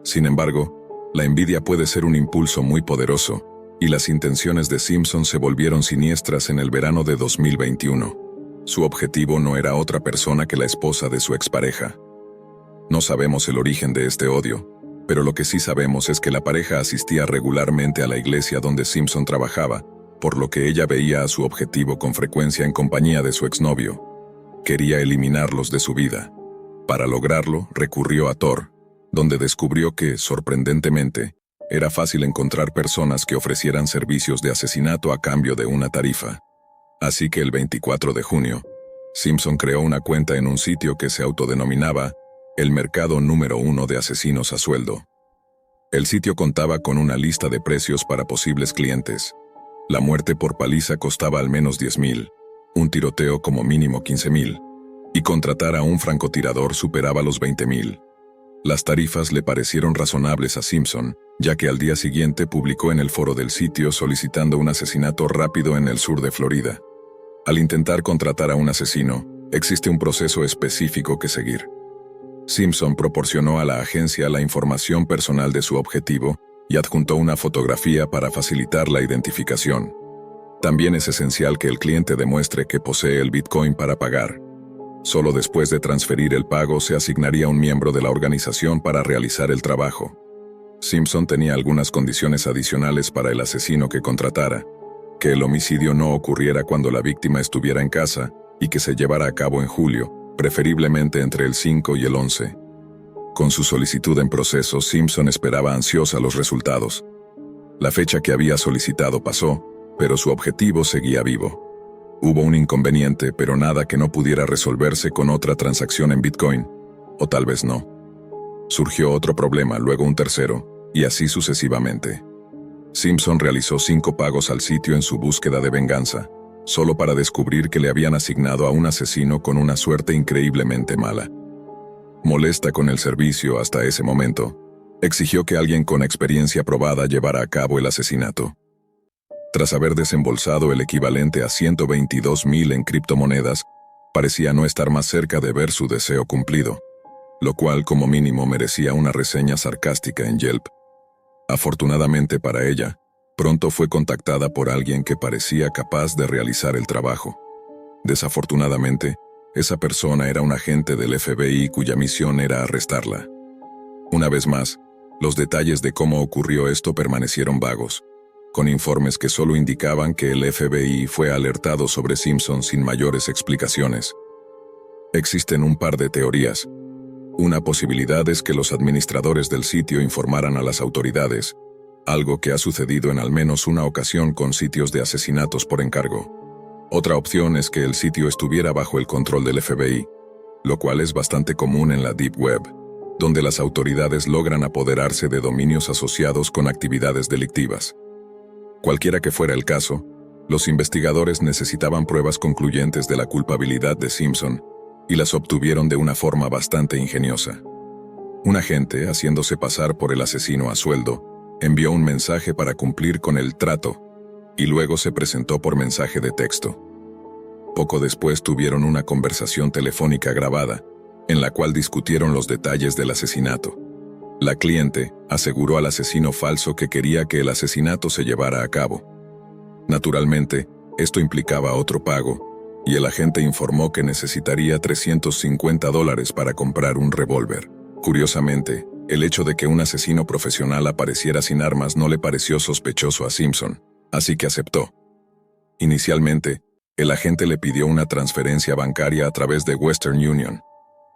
Sin embargo, la envidia puede ser un impulso muy poderoso, y las intenciones de Simpson se volvieron siniestras en el verano de 2021. Su objetivo no era otra persona que la esposa de su expareja. No sabemos el origen de este odio, pero lo que sí sabemos es que la pareja asistía regularmente a la iglesia donde Simpson trabajaba, por lo que ella veía a su objetivo con frecuencia en compañía de su exnovio. Quería eliminarlos de su vida. Para lograrlo, recurrió a Tor, donde descubrió que, sorprendentemente, era fácil encontrar personas que ofrecieran servicios de asesinato a cambio de una tarifa. Así que el 24 de junio, Simpson creó una cuenta en un sitio que se autodenominaba el mercado número 1 de asesinos a sueldo. El sitio contaba con una lista de precios para posibles clientes. La muerte por paliza costaba al menos $10,000, un tiroteo como mínimo $15,000, y contratar a un francotirador superaba los $20,000. Las tarifas le parecieron razonables a Simpson, ya que al día siguiente publicó en el foro del sitio solicitando un asesinato rápido en el sur de Florida. Al intentar contratar a un asesino, existe un proceso específico que seguir. Simpson proporcionó a la agencia la información personal de su objetivo y adjuntó una fotografía para facilitar la identificación. También es esencial que el cliente demuestre que posee el Bitcoin para pagar. Solo después de transferir el pago se asignaría un miembro de la organización para realizar el trabajo. Simpson tenía algunas condiciones adicionales para el asesino que contratara: que el homicidio no ocurriera cuando la víctima estuviera en casa y que se llevara a cabo en julio, preferiblemente entre el 5 y el 11. Con su solicitud en proceso, Simpson esperaba ansiosa los resultados. La fecha que había solicitado pasó, pero su objetivo seguía vivo. Hubo un inconveniente, pero nada que no pudiera resolverse con otra transacción en Bitcoin, o tal vez no. Surgió otro problema, luego un tercero, y así sucesivamente. Simpson realizó 5 pagos al sitio en su búsqueda de venganza, solo para descubrir que le habían asignado a un asesino con una suerte increíblemente mala. Molesta con el servicio hasta ese momento, exigió que alguien con experiencia probada llevara a cabo el asesinato. Tras haber desembolsado el equivalente a $122,000 en criptomonedas, parecía no estar más cerca de ver su deseo cumplido, lo cual como mínimo merecía una reseña sarcástica en Yelp. Afortunadamente para ella, pronto fue contactada por alguien que parecía capaz de realizar el trabajo. Desafortunadamente, esa persona era un agente del FBI cuya misión era arrestarla. Una vez más, los detalles de cómo ocurrió esto permanecieron vagos, con informes que solo indicaban que el FBI fue alertado sobre Simpson sin mayores explicaciones. Existen un par de teorías. Una posibilidad es que los administradores del sitio informaran a las autoridades, algo que ha sucedido en al menos una ocasión con sitios de asesinatos por encargo. Otra opción es que el sitio estuviera bajo el control del FBI, lo cual es bastante común en la Deep Web, donde las autoridades logran apoderarse de dominios asociados con actividades delictivas. Cualquiera que fuera el caso, los investigadores necesitaban pruebas concluyentes de la culpabilidad de Simpson, y las obtuvieron de una forma bastante ingeniosa. Un agente, haciéndose pasar por el asesino a sueldo, envió un mensaje para cumplir con el trato, y luego se presentó por mensaje de texto. Poco después tuvieron una conversación telefónica grabada, en la cual discutieron los detalles del asesinato. La cliente aseguró al asesino falso que quería que el asesinato se llevara a cabo. Naturalmente, esto implicaba otro pago, y el agente informó que necesitaría $350 para comprar un revólver. Curiosamente, el hecho de que un asesino profesional apareciera sin armas no le pareció sospechoso a Simpson, así que aceptó. Inicialmente, el agente le pidió una transferencia bancaria a través de Western Union,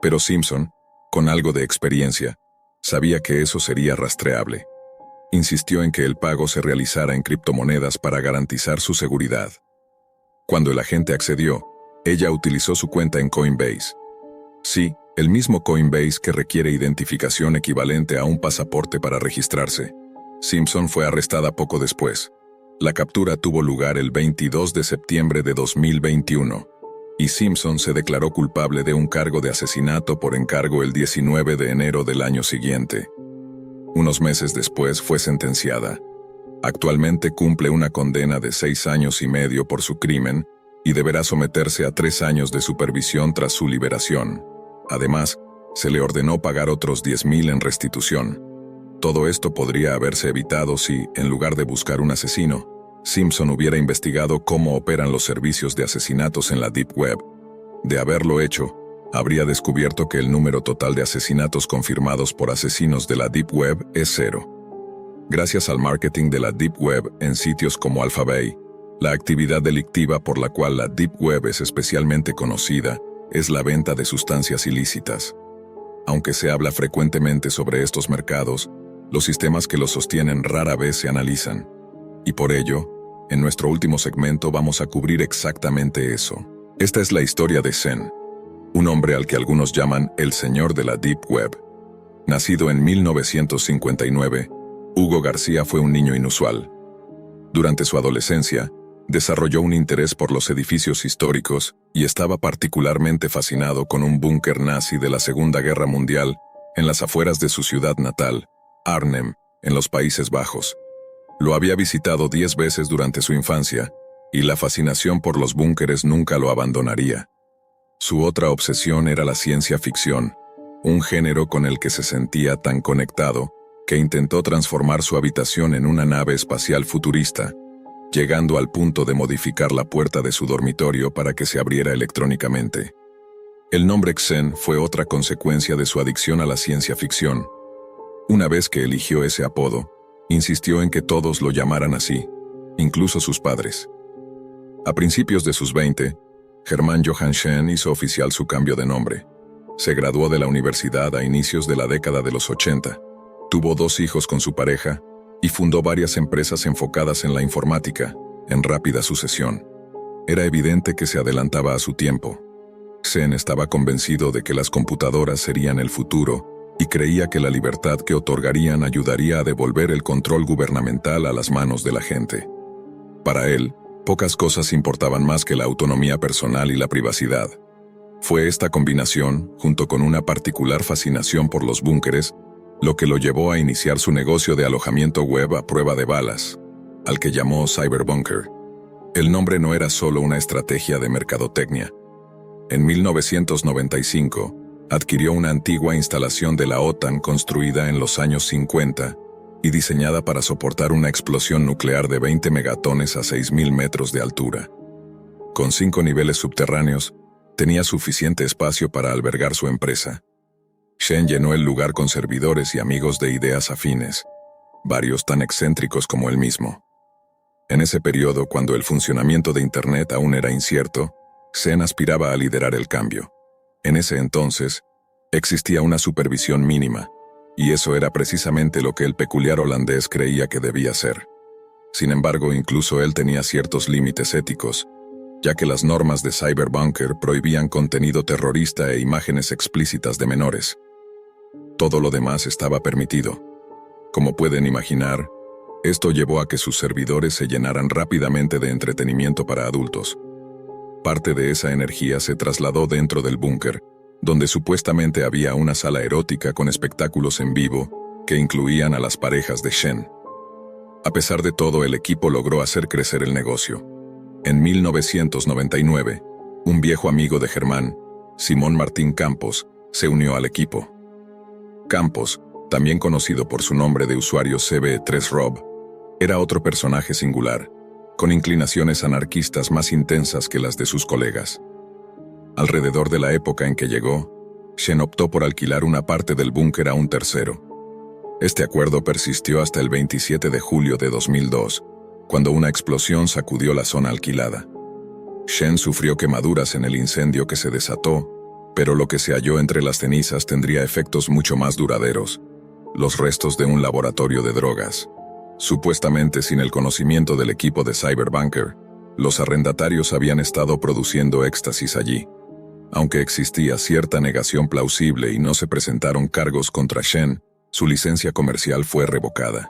pero Simpson, con algo de experiencia, sabía que eso sería rastreable. Insistió en que el pago se realizara en criptomonedas para garantizar su seguridad. Cuando el agente accedió, ella utilizó su cuenta en Coinbase. Sí, el mismo Coinbase que requiere identificación equivalente a un pasaporte para registrarse. Simpson fue arrestada poco después. La captura tuvo lugar el 22 de septiembre de 2021, y Simpson se declaró culpable de un cargo de asesinato por encargo el 19 de enero del año siguiente. Unos meses después fue sentenciada. Actualmente cumple una condena de 6 años y medio por su crimen y deberá someterse a 3 años de supervisión tras su liberación. Además, se le ordenó pagar otros $10,000 en restitución. Todo esto podría haberse evitado si, en lugar de buscar un asesino, Simpson hubiera investigado cómo operan los servicios de asesinatos en la Deep Web. De haberlo hecho, habría descubierto que el número total de asesinatos confirmados por asesinos de la Deep Web es 0. Gracias al marketing de la Deep Web en sitios como Alphabay, la actividad delictiva por la cual la Deep Web es especialmente conocida es la venta de sustancias ilícitas. Aunque se habla frecuentemente sobre estos mercados, los sistemas que los sostienen rara vez se analizan. Y por ello, en nuestro último segmento vamos a cubrir exactamente eso. Esta es la historia de Zen, un hombre al que algunos llaman el señor de la Deep Web. Nacido en 1959, Hugo García fue un niño inusual. Durante su adolescencia, desarrolló un interés por los edificios históricos y estaba particularmente fascinado con un búnker nazi de la Segunda Guerra Mundial en las afueras de su ciudad natal, Arnhem, en los Países Bajos. Lo había visitado 10 veces durante su infancia, y la fascinación por los búnkeres nunca lo abandonaría. Su otra obsesión era la ciencia ficción, un género con el que se sentía tan conectado que intentó transformar su habitación en una nave espacial futurista, llegando al punto de modificar la puerta de su dormitorio para que se abriera electrónicamente. El nombre Xen fue otra consecuencia de su adicción a la ciencia ficción. Una vez que eligió ese apodo, insistió en que todos lo llamaran así, incluso sus padres. A principios de sus 20, Hermann Johann Xen hizo oficial su cambio de nombre. Se graduó de la universidad a inicios de la década de los 80, tuvo 2 hijos con su pareja y fundó varias empresas enfocadas en la informática, en rápida sucesión. Era evidente que se adelantaba a su tiempo. Xen estaba convencido de que las computadoras serían el futuro y creía que la libertad que otorgarían ayudaría a devolver el control gubernamental a las manos de la gente. Para él, pocas cosas importaban más que la autonomía personal y la privacidad. Fue esta combinación, junto con una particular fascinación por los búnkeres, lo que lo llevó a iniciar su negocio de alojamiento web a prueba de balas, al que llamó Cyberbunker. El nombre no era solo una estrategia de mercadotecnia. En 1995, adquirió una antigua instalación de la OTAN construida en los años 50 y diseñada para soportar una explosión nuclear de 20 megatones a 6,000 metros de altura. Con 5 niveles subterráneos, tenía suficiente espacio para albergar su empresa. Xen llenó el lugar con servidores y amigos de ideas afines, varios tan excéntricos como él mismo. En ese periodo, cuando el funcionamiento de Internet aún era incierto, Xen aspiraba a liderar el cambio. En ese entonces, existía una supervisión mínima, y eso era precisamente lo que el peculiar holandés creía que debía ser. Sin embargo, incluso él tenía ciertos límites éticos, ya que las normas de Cyberbunker prohibían contenido terrorista e imágenes explícitas de menores. Todo lo demás estaba permitido. Como pueden imaginar, esto llevó a que sus servidores se llenaran rápidamente de entretenimiento para adultos. Parte de esa energía se trasladó dentro del búnker, donde supuestamente había una sala erótica con espectáculos en vivo que incluían a las parejas de Xen. A pesar de todo, el equipo logró hacer crecer el negocio. En 1999, un viejo amigo de Germán, Simón Martín Campos, se unió al equipo. Campos, también conocido por su nombre de usuario CB3Rob, era otro personaje singular, con inclinaciones anarquistas más intensas que las de sus colegas. Alrededor de la época en que llegó, Xen optó por alquilar una parte del búnker a un tercero. Este acuerdo persistió hasta el 27 de julio de 2002, cuando una explosión sacudió la zona alquilada. Xen sufrió quemaduras en el incendio que se desató, pero lo que se halló entre las cenizas tendría efectos mucho más duraderos: los restos de un laboratorio de drogas. Supuestamente sin el conocimiento del equipo de Cyberbunker, los arrendatarios habían estado produciendo éxtasis allí. Aunque existía cierta negación plausible y no se presentaron cargos contra Shen, su licencia comercial fue revocada.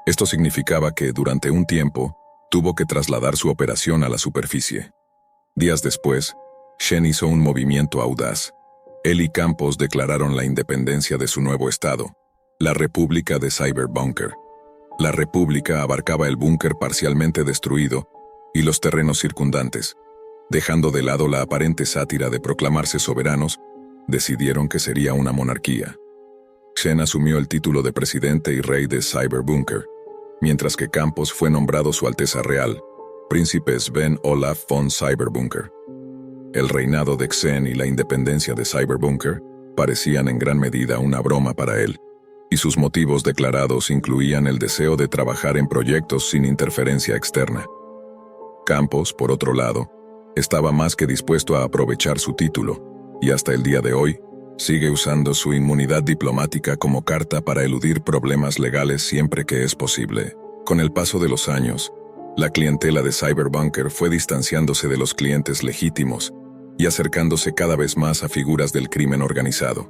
Esto significaba que, durante un tiempo, tuvo que trasladar su operación a la superficie. Días después, Shen hizo un movimiento audaz. Él y Campos declararon la independencia de su nuevo estado, la República de Cyberbunker. La República abarcaba el búnker parcialmente destruido y los terrenos circundantes. Dejando de lado la aparente sátira de proclamarse soberanos, decidieron que sería una monarquía. Shen asumió el título de presidente y rey de Cyberbunker, mientras que Campos fue nombrado Su Alteza Real, Príncipe Sven Olaf von Cyberbunker. El reinado de Xen y la independencia de Cyberbunker parecían en gran medida una broma para él, y sus motivos declarados incluían el deseo de trabajar en proyectos sin interferencia externa. Campos, por otro lado, estaba más que dispuesto a aprovechar su título, y hasta el día de hoy, sigue usando su inmunidad diplomática como carta para eludir problemas legales siempre que es posible. Con el paso de los años, la clientela de Cyberbunker fue distanciándose de los clientes legítimos y acercándose cada vez más a figuras del crimen organizado.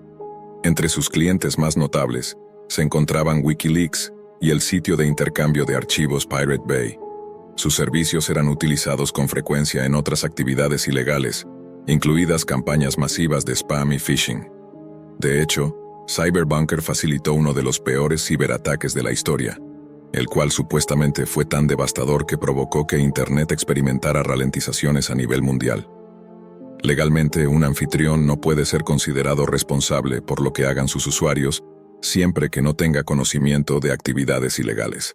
Entre sus clientes más notables se encontraban Wikileaks y el sitio de intercambio de archivos Pirate Bay. Sus servicios eran utilizados con frecuencia en otras actividades ilegales, incluidas campañas masivas de spam y phishing. De hecho, Cyberbunker facilitó uno de los peores ciberataques de la historia, el cual supuestamente fue tan devastador que provocó que Internet experimentara ralentizaciones a nivel mundial. Legalmente, un anfitrión no puede ser considerado responsable por lo que hagan sus usuarios, siempre que no tenga conocimiento de actividades ilegales.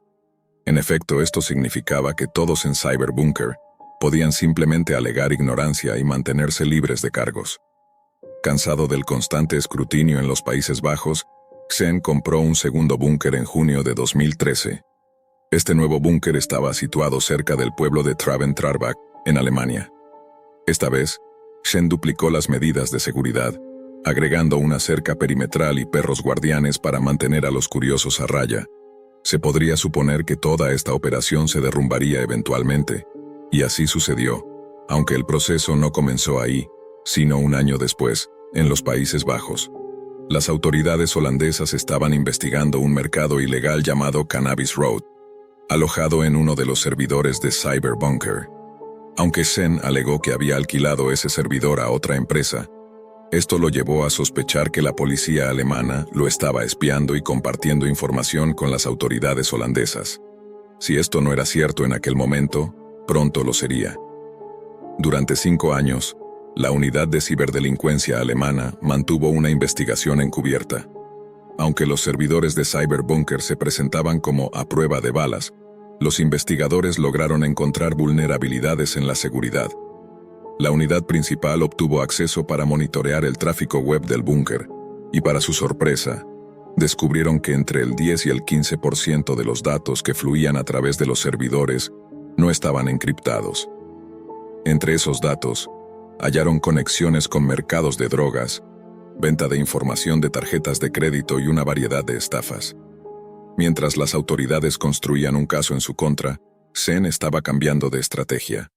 En efecto, esto significaba que todos en Cyberbunker podían simplemente alegar ignorancia y mantenerse libres de cargos. Cansado del constante escrutinio en los Países Bajos, Xen compró un segundo búnker en junio de 2013. Este nuevo búnker estaba situado cerca del pueblo de Traben-Trarbach, en Alemania. Esta vez, Xen duplicó las medidas de seguridad, agregando una cerca perimetral y perros guardianes para mantener a los curiosos a raya. Se podría suponer que toda esta operación se derrumbaría eventualmente, y así sucedió, aunque el proceso no comenzó ahí, sino un año después, en los Países Bajos. Las autoridades holandesas estaban investigando un mercado ilegal llamado Cannabis Road, alojado en uno de los servidores de Cyberbunker. Aunque Xen alegó que había alquilado ese servidor a otra empresa, esto lo llevó a sospechar que la policía alemana lo estaba espiando y compartiendo información con las autoridades holandesas. Si esto no era cierto en aquel momento, pronto lo sería. Durante 5 años, la unidad de ciberdelincuencia alemana mantuvo una investigación encubierta. Aunque los servidores de Cyberbunker se presentaban como a prueba de balas, los investigadores lograron encontrar vulnerabilidades en la seguridad. La unidad principal obtuvo acceso para monitorear el tráfico web del búnker, y para su sorpresa, descubrieron que entre el 10 y el 15% de los datos que fluían a través de los servidores no estaban encriptados. Entre esos datos, hallaron conexiones con mercados de drogas, venta de información de tarjetas de crédito y una variedad de estafas. Mientras las autoridades construían un caso en su contra, Xen estaba cambiando de estrategia.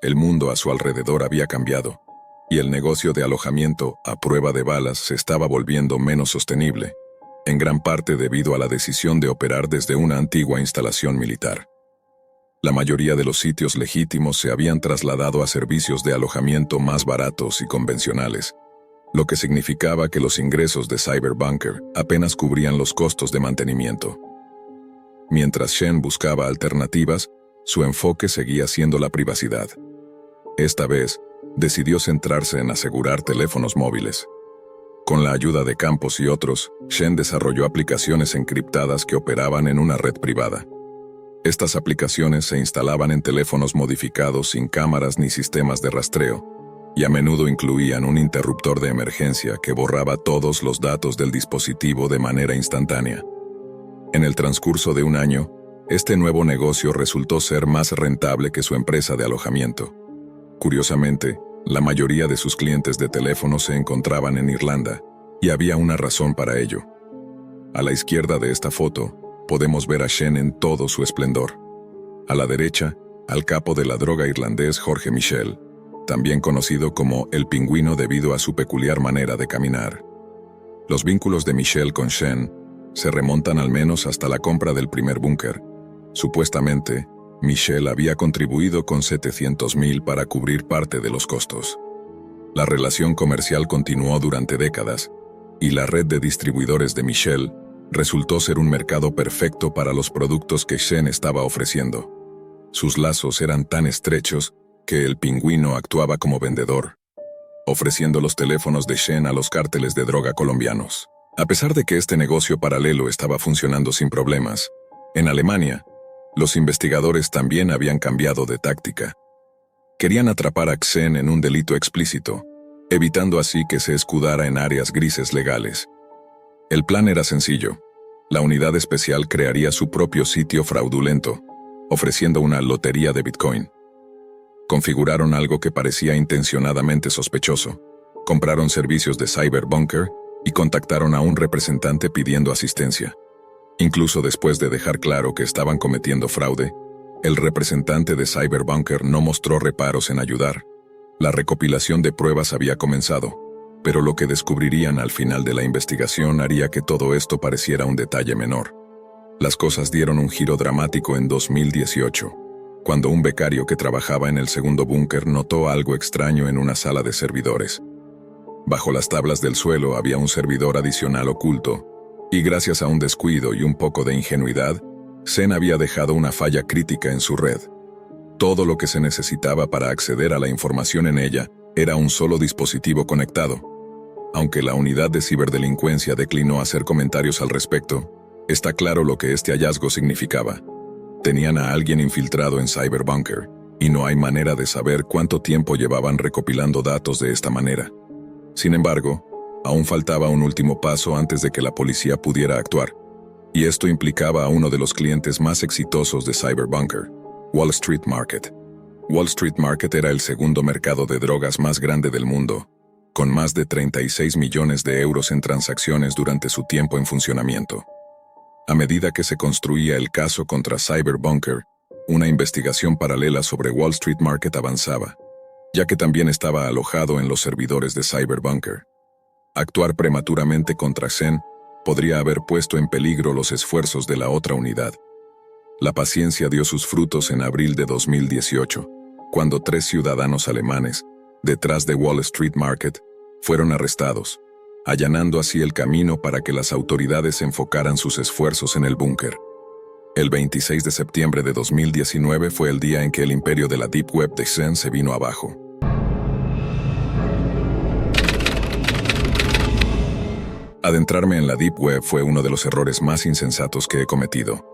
El mundo a su alrededor había cambiado, y el negocio de alojamiento a prueba de balas se estaba volviendo menos sostenible, en gran parte debido a la decisión de operar desde una antigua instalación militar. La mayoría de los sitios legítimos se habían trasladado a servicios de alojamiento más baratos y convencionales, lo que significaba que los ingresos de Cyberbunker apenas cubrían los costos de mantenimiento. Mientras Xen buscaba alternativas, su enfoque seguía siendo la privacidad. Esta vez, decidió centrarse en asegurar teléfonos móviles. Con la ayuda de Campos y otros, Xen desarrolló aplicaciones encriptadas que operaban en una red privada. Estas aplicaciones se instalaban en teléfonos modificados sin cámaras ni sistemas de rastreo, y a menudo incluían un interruptor de emergencia que borraba todos los datos del dispositivo de manera instantánea. En el transcurso de un año, este nuevo negocio resultó ser más rentable que su empresa de alojamiento. Curiosamente, la mayoría de sus clientes de teléfono se encontraban en Irlanda, y había una razón para ello. A la izquierda de esta foto, podemos ver a Xen en todo su esplendor. A la derecha, al capo de la droga irlandés Jorge Michel. también conocido como el pingüino debido a su peculiar manera de caminar. Los vínculos de Michelle con Shen se remontan al menos hasta la compra del primer búnker. Supuestamente, Michelle había contribuido con $700,000 para cubrir parte de los costos. La relación comercial continuó durante décadas, y la red de distribuidores de Michelle resultó ser un mercado perfecto para los productos que Shen estaba ofreciendo. Sus lazos eran tan estrechos que el pingüino actuaba como vendedor, ofreciendo los teléfonos de Shen a los cárteles de droga colombianos. A pesar de que este negocio paralelo estaba funcionando sin problemas, en Alemania, los investigadores también habían cambiado de táctica. Querían atrapar a Xen en un delito explícito, evitando así que se escudara en áreas grises legales. El plan era sencillo. La unidad especial crearía su propio sitio fraudulento, ofreciendo una lotería de Bitcoin. Configuraron algo que parecía intencionadamente sospechoso. Compraron servicios de Cyberbunker y contactaron a un representante pidiendo asistencia. Incluso después de dejar claro que estaban cometiendo fraude, el representante de Cyberbunker no mostró reparos en ayudar. La recopilación de pruebas había comenzado, pero lo que descubrirían al final de la investigación haría que todo esto pareciera un detalle menor. Las cosas dieron un giro dramático en 2018, cuando un becario que trabajaba en el segundo búnker notó algo extraño en una sala de servidores. Bajo las tablas del suelo había un servidor adicional oculto, y gracias a un descuido y un poco de ingenuidad, Xen había dejado una falla crítica en su red. Todo lo que se necesitaba para acceder a la información en ella era un solo dispositivo conectado. Aunque la unidad de ciberdelincuencia declinó hacer comentarios al respecto, está claro lo que este hallazgo significaba. Tenían a alguien infiltrado en Cyberbunker, y no hay manera de saber cuánto tiempo llevaban recopilando datos de esta manera. Sin embargo, aún faltaba un último paso antes de que la policía pudiera actuar, y esto implicaba a uno de los clientes más exitosos de Cyberbunker, Wall Street Market. Wall Street Market era el segundo mercado de drogas más grande del mundo, con más de 36 millones de euros en transacciones durante su tiempo en funcionamiento. A medida que se construía el caso contra Cyberbunker, una investigación paralela sobre Wall Street Market avanzaba, ya que también estaba alojado en los servidores de Cyberbunker. Actuar prematuramente contra Xen podría haber puesto en peligro los esfuerzos de la otra unidad. La paciencia dio sus frutos en abril de 2018, cuando 3 ciudadanos alemanes, detrás de Wall Street Market, fueron arrestados, allanando así el camino para que las autoridades enfocaran sus esfuerzos en el búnker. El 26 de septiembre de 2019 fue el día en que el imperio de la Deep Web de Xen se vino abajo. Adentrarme en la Deep Web fue uno de los errores más insensatos que he cometido.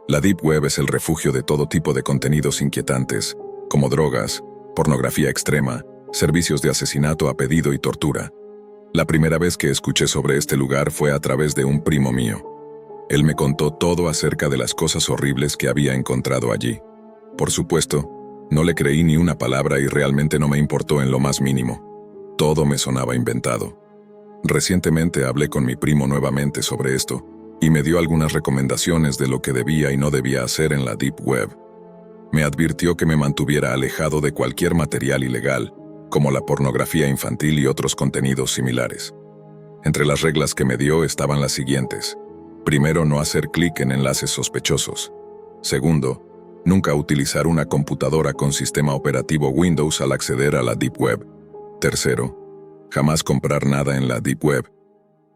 La Deep Web es el refugio de todo tipo de contenidos inquietantes, como drogas, pornografía extrema, servicios de asesinato a pedido y tortura. La primera vez que escuché sobre este lugar fue a través de un primo mío. Él me contó todo acerca de las cosas horribles que había encontrado allí. Por supuesto, no le creí ni una palabra y realmente no me importó en lo más mínimo. Todo me sonaba inventado. Recientemente hablé con mi primo nuevamente sobre esto, y me dio algunas recomendaciones de lo que debía y no debía hacer en la Deep Web. Me advirtió que me mantuviera alejado de cualquier material ilegal, como la pornografía infantil y otros contenidos similares. Entre las reglas que me dio estaban las siguientes. Primero, no hacer clic en enlaces sospechosos. Segundo, nunca utilizar una computadora con sistema operativo Windows al acceder a la Deep Web. Tercero, jamás comprar nada en la Deep Web.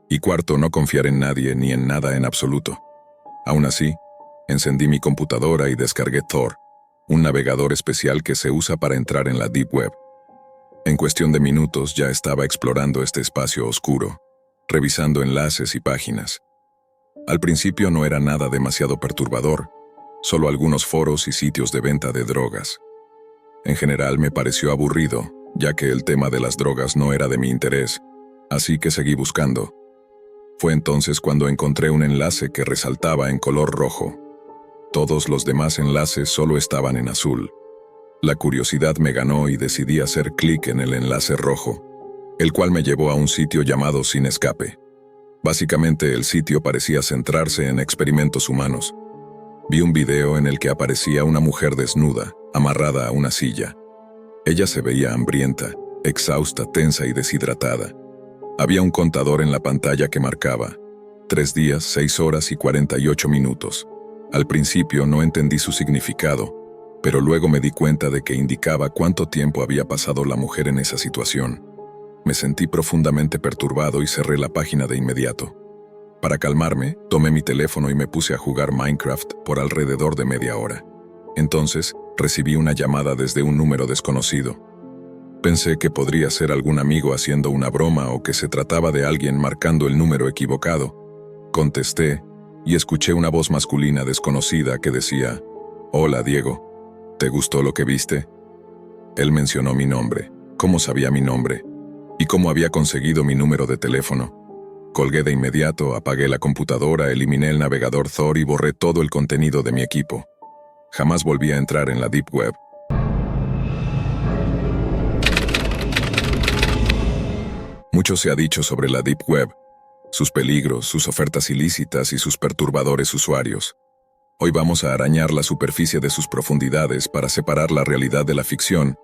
Y cuarto, no confiar en nadie ni en nada en absoluto. Aún así, encendí mi computadora y descargué Tor, un navegador especial que se usa para entrar en la Deep Web. En cuestión de minutos ya estaba explorando este espacio oscuro, revisando enlaces y páginas. Al principio no era nada demasiado perturbador, solo algunos foros y sitios de venta de drogas. En general me pareció aburrido, ya que el tema de las drogas no era de mi interés, así que seguí buscando. Fue entonces cuando encontré un enlace que resaltaba en color rojo. Todos los demás enlaces solo estaban en azul. La curiosidad me ganó y decidí hacer clic en el enlace rojo, el cual me llevó a un sitio llamado Sin Escape. Básicamente el sitio parecía centrarse en experimentos humanos. Vi un video en el que aparecía una mujer desnuda, amarrada a una silla. Ella se veía hambrienta, exhausta, tensa y deshidratada. Había un contador en la pantalla que marcaba 3 días, 6 horas y 48 minutos. Al principio no entendí su significado, pero luego me di cuenta de que indicaba cuánto tiempo había pasado la mujer en esa situación. Me sentí profundamente perturbado y cerré la página de inmediato. Para calmarme, tomé mi teléfono y me puse a jugar Minecraft por alrededor de media hora. Entonces, recibí una llamada desde un número desconocido. Pensé que podría ser algún amigo haciendo una broma o que se trataba de alguien marcando el número equivocado. Contesté y escuché una voz masculina desconocida que decía: «Hola, Diego. ¿Te gustó lo que viste?». Él mencionó mi nombre. ¿Cómo sabía mi nombre? ¿Y cómo había conseguido mi número de teléfono? Colgué de inmediato, apagué la computadora, eliminé el navegador Tor y borré todo el contenido de mi equipo. Jamás volví a entrar en la Deep Web. Mucho se ha dicho sobre la Deep Web, sus peligros, sus ofertas ilícitas y sus perturbadores usuarios. Hoy vamos a arañar la superficie de sus profundidades para separar la realidad de la ficción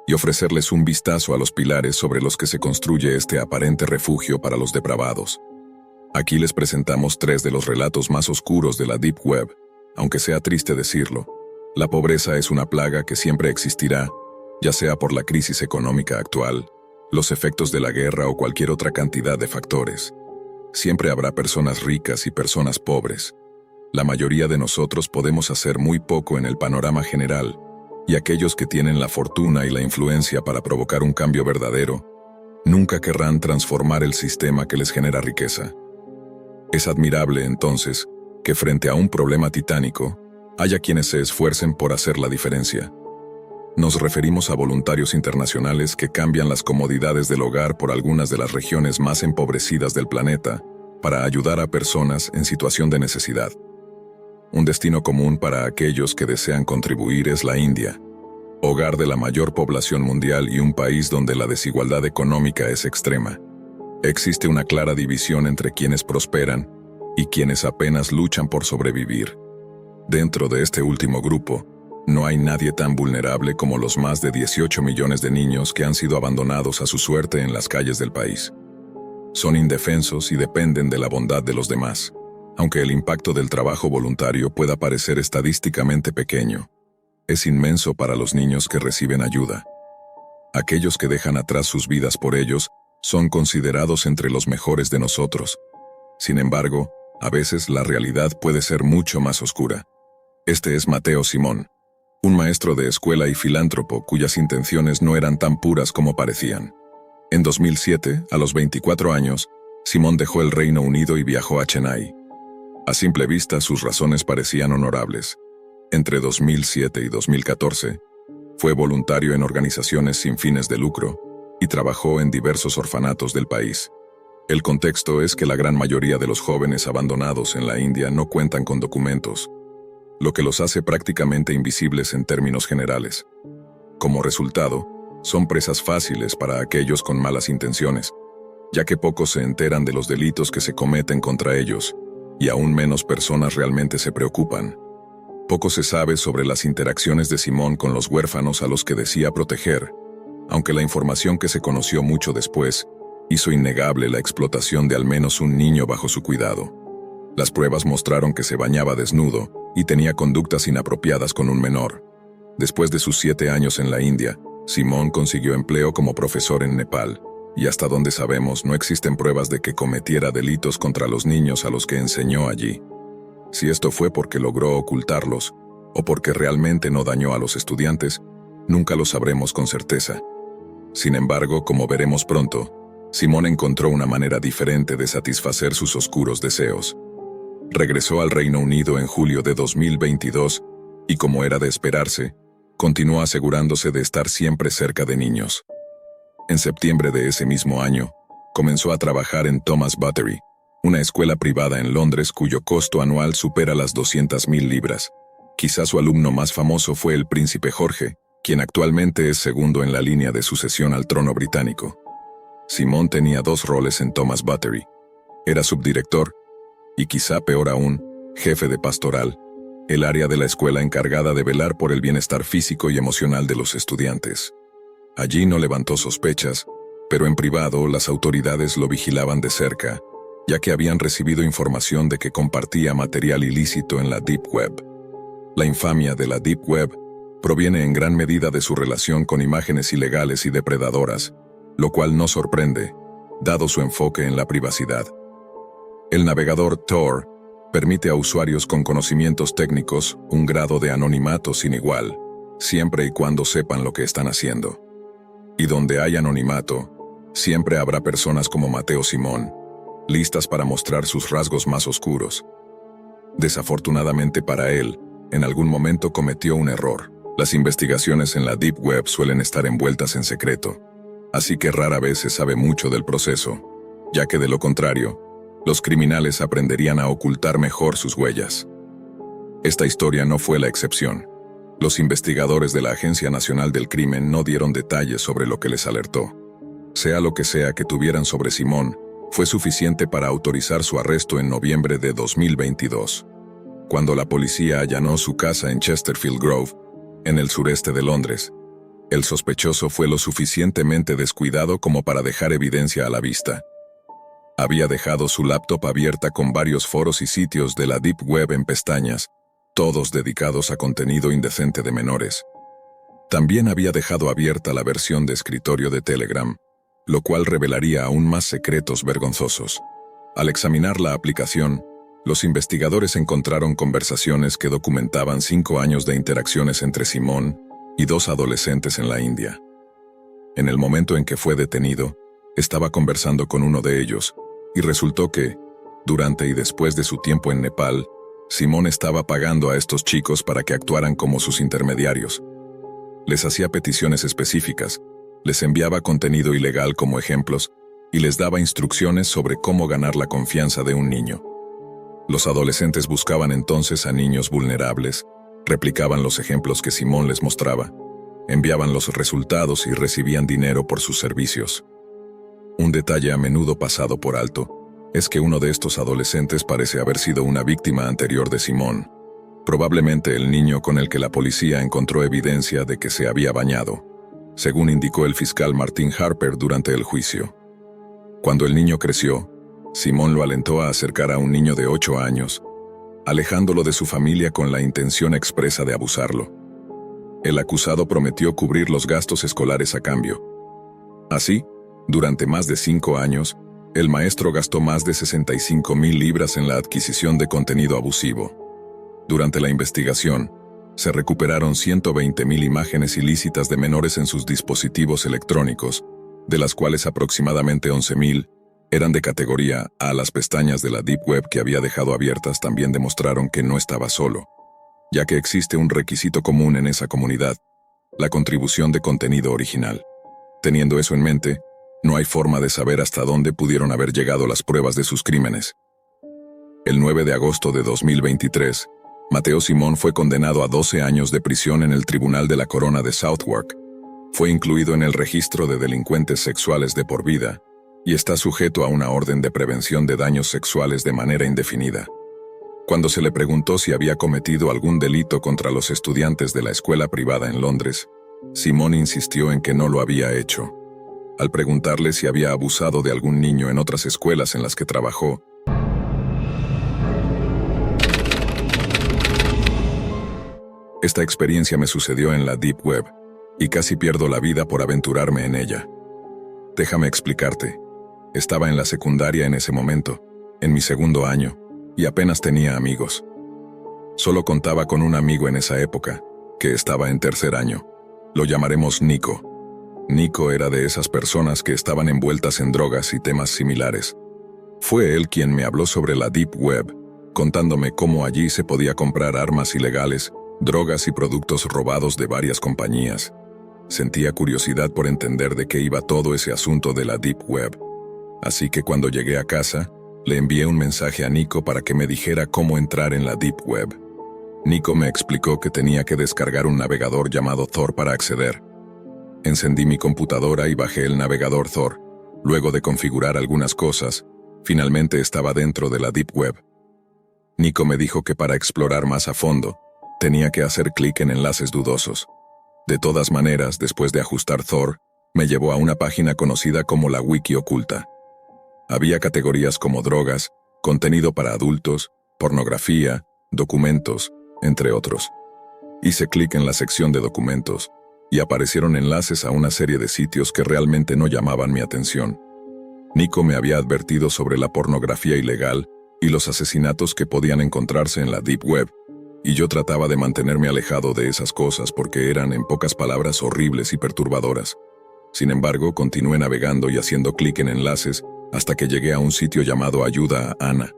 y ofrecerles un vistazo a los pilares sobre los que se construye este aparente refugio para los depravados. Aquí les presentamos 3 de los relatos más oscuros de la Deep Web. Aunque sea triste decirlo, la pobreza es una plaga que siempre existirá, ya sea por la crisis económica actual, los efectos de la guerra o cualquier otra cantidad de factores. Siempre habrá personas ricas y personas pobres. La mayoría de nosotros podemos hacer muy poco en el panorama general, y aquellos que tienen la fortuna y la influencia para provocar un cambio verdadero, nunca querrán transformar el sistema que les genera riqueza. Es admirable, entonces, que frente a un problema titánico, haya quienes se esfuercen por hacer la diferencia. Nos referimos a voluntarios internacionales que cambian las comodidades del hogar por algunas de las regiones más empobrecidas del planeta para ayudar a personas en situación de necesidad. Un destino común para aquellos que desean contribuir es la India, hogar de la mayor población mundial y un país donde la desigualdad económica es extrema. Existe una clara división entre quienes prosperan y quienes apenas luchan por sobrevivir. Dentro de este último grupo, no hay nadie tan vulnerable como los más de 18 millones de niños que han sido abandonados a su suerte en las calles del país. Son indefensos y dependen de la bondad de los demás, aunque el impacto del trabajo voluntario pueda parecer estadísticamente pequeño. Es inmenso para los niños que reciben ayuda. Aquellos que dejan atrás sus vidas por ellos son considerados entre los mejores de nosotros. Sin embargo, a veces la realidad puede ser mucho más oscura. Este es Mateo Simón, un maestro de escuela y filántropo cuyas intenciones no eran tan puras como parecían. En 2007, a los 24 años, Simón dejó el Reino Unido y viajó a Chennai. A simple vista, sus razones parecían honorables. Entre 2007 y 2014, fue voluntario en organizaciones sin fines de lucro y trabajó en diversos orfanatos del país. El contexto es que la gran mayoría de los jóvenes abandonados en la India no cuentan con documentos, lo que los hace prácticamente invisibles en términos generales. Como resultado, son presas fáciles para aquellos con malas intenciones, ya que pocos se enteran de los delitos que se cometen contra ellos, y aún menos personas realmente se preocupan. Poco se sabe sobre las interacciones de Simón con los huérfanos a los que decía proteger, aunque la información que se conoció mucho después hizo innegable la explotación de al menos un niño bajo su cuidado. Las pruebas mostraron que se bañaba desnudo y tenía conductas inapropiadas con un menor. Después de sus 7 años en la India, Simón consiguió empleo como profesor en Nepal, y hasta donde sabemos no existen pruebas de que cometiera delitos contra los niños a los que enseñó allí. Si esto fue porque logró ocultarlos, o porque realmente no dañó a los estudiantes, nunca lo sabremos con certeza. Sin embargo, como veremos pronto, Simón encontró una manera diferente de satisfacer sus oscuros deseos. Regresó al Reino Unido en julio de 2022 y, como era de esperarse, continuó asegurándose de estar siempre cerca de niños. En septiembre de ese mismo año, comenzó a trabajar en Thomas Buttery, una escuela privada en Londres cuyo costo anual supera las 200.000 libras. Quizá su alumno más famoso fue el príncipe Jorge, quien actualmente es segundo en la línea de sucesión al trono británico. Simón tenía 2 roles en Thomas Buttery. Era subdirector, y quizá peor aún, jefe de pastoral, el área de la escuela encargada de velar por el bienestar físico y emocional de los estudiantes. Allí no levantó sospechas, pero en privado las autoridades lo vigilaban de cerca, ya que habían recibido información de que compartía material ilícito en la Deep Web. La infamia de la Deep Web proviene en gran medida de su relación con imágenes ilegales y depredadoras, lo cual no sorprende, dado su enfoque en la privacidad. El navegador Tor permite a usuarios con conocimientos técnicos un grado de anonimato sin igual, siempre y cuando sepan lo que están haciendo. Y donde hay anonimato, siempre habrá personas como Mateo Simón, listas para mostrar sus rasgos más oscuros. Desafortunadamente para él, en algún momento cometió un error. Las investigaciones en la Deep Web suelen estar envueltas en secreto, así que rara vez se sabe mucho del proceso, ya que de lo contrario, los criminales aprenderían a ocultar mejor sus huellas. Esta historia no fue la excepción. Los investigadores de la Agencia Nacional del Crimen no dieron detalles sobre lo que les alertó. Sea lo que sea que tuvieran sobre Simón, fue suficiente para autorizar su arresto en noviembre de 2022. Cuando la policía allanó su casa en Chesterfield Grove, en el sureste de Londres, el sospechoso fue lo suficientemente descuidado como para dejar evidencia a la vista. Había dejado su laptop abierta con varios foros y sitios de la Deep Web en pestañas, todos dedicados a contenido indecente de menores. También había dejado abierta la versión de escritorio de Telegram, lo cual revelaría aún más secretos vergonzosos. Al examinar la aplicación, los investigadores encontraron conversaciones que documentaban 5 años de interacciones entre Simón y 2 adolescentes en la India. En el momento en que fue detenido, estaba conversando con uno de ellos, y resultó que, durante y después de su tiempo en Nepal, Simón estaba pagando a estos chicos para que actuaran como sus intermediarios. Les hacía peticiones específicas, les enviaba contenido ilegal como ejemplos, y les daba instrucciones sobre cómo ganar la confianza de un niño. Los adolescentes buscaban entonces a niños vulnerables, replicaban los ejemplos que Simón les mostraba, enviaban los resultados y recibían dinero por sus servicios. Un detalle a menudo pasado por alto es que uno de estos adolescentes parece haber sido una víctima anterior de Simón, probablemente el niño con el que la policía encontró evidencia de que se había bañado, según indicó el fiscal Martin Harper durante el juicio. Cuando el niño creció, Simón lo alentó a acercar a un niño de 8 años, alejándolo de su familia con la intención expresa de abusarlo. El acusado prometió cubrir los gastos escolares a cambio. Así, durante más de 5 años, el maestro gastó más de 65,000 libras en la adquisición de contenido abusivo. Durante la investigación, se recuperaron 120,000 imágenes ilícitas de menores en sus dispositivos electrónicos, de las cuales aproximadamente 11,000 eran de categoría A. Las pestañas de la Deep Web que había dejado abiertas también demostraron que no estaba solo, ya que existe un requisito común en esa comunidad: la contribución de contenido original. Teniendo eso en mente, no hay forma de saber hasta dónde pudieron haber llegado las pruebas de sus crímenes. El 9 de agosto de 2023, Mateo Simón fue condenado a 12 años de prisión en el Tribunal de la Corona de Southwark. Fue incluido en el registro de delincuentes sexuales de por vida y está sujeto a una orden de prevención de daños sexuales de manera indefinida. Cuando se le preguntó si había cometido algún delito contra los estudiantes de la escuela privada en Londres, Simón insistió en que no lo había hecho. Al preguntarle si había abusado de algún niño en otras escuelas en las que trabajó, esta experiencia me sucedió en la Deep Web, y casi pierdo la vida por aventurarme en ella. Déjame explicarte. Estaba en la secundaria en ese momento, en mi 2º año, y apenas tenía amigos. Solo contaba con un amigo en esa época, que estaba en 3er año. Lo llamaremos Nico. Nico era de esas personas que estaban envueltas en drogas y temas similares. Fue él quien me habló sobre la Deep Web, contándome cómo allí se podía comprar armas ilegales, drogas y productos robados de varias compañías. Sentía curiosidad por entender de qué iba todo ese asunto de la Deep Web. Así que cuando llegué a casa, le envié un mensaje a Nico para que me dijera cómo entrar en la Deep Web. Nico me explicó que tenía que descargar un navegador llamado Tor para acceder. Encendí mi computadora y bajé el navegador Tor. Luego de configurar algunas cosas, finalmente estaba dentro de la Deep Web. Nico me dijo que para explorar más a fondo, tenía que hacer clic en enlaces dudosos. De todas maneras, después de ajustar Tor, me llevó a una página conocida como la Wiki Oculta. Había categorías como drogas, contenido para adultos, pornografía, documentos, entre otros. Hice clic en la sección de documentos, y aparecieron enlaces a una serie de sitios que realmente no llamaban mi atención. Nico me había advertido sobre la pornografía ilegal y los asesinatos que podían encontrarse en la Deep Web, y yo trataba de mantenerme alejado de esas cosas porque eran, en pocas palabras, horribles y perturbadoras. Sin embargo, continué navegando y haciendo clic en enlaces hasta que llegué a un sitio llamado Ayuda a Ana.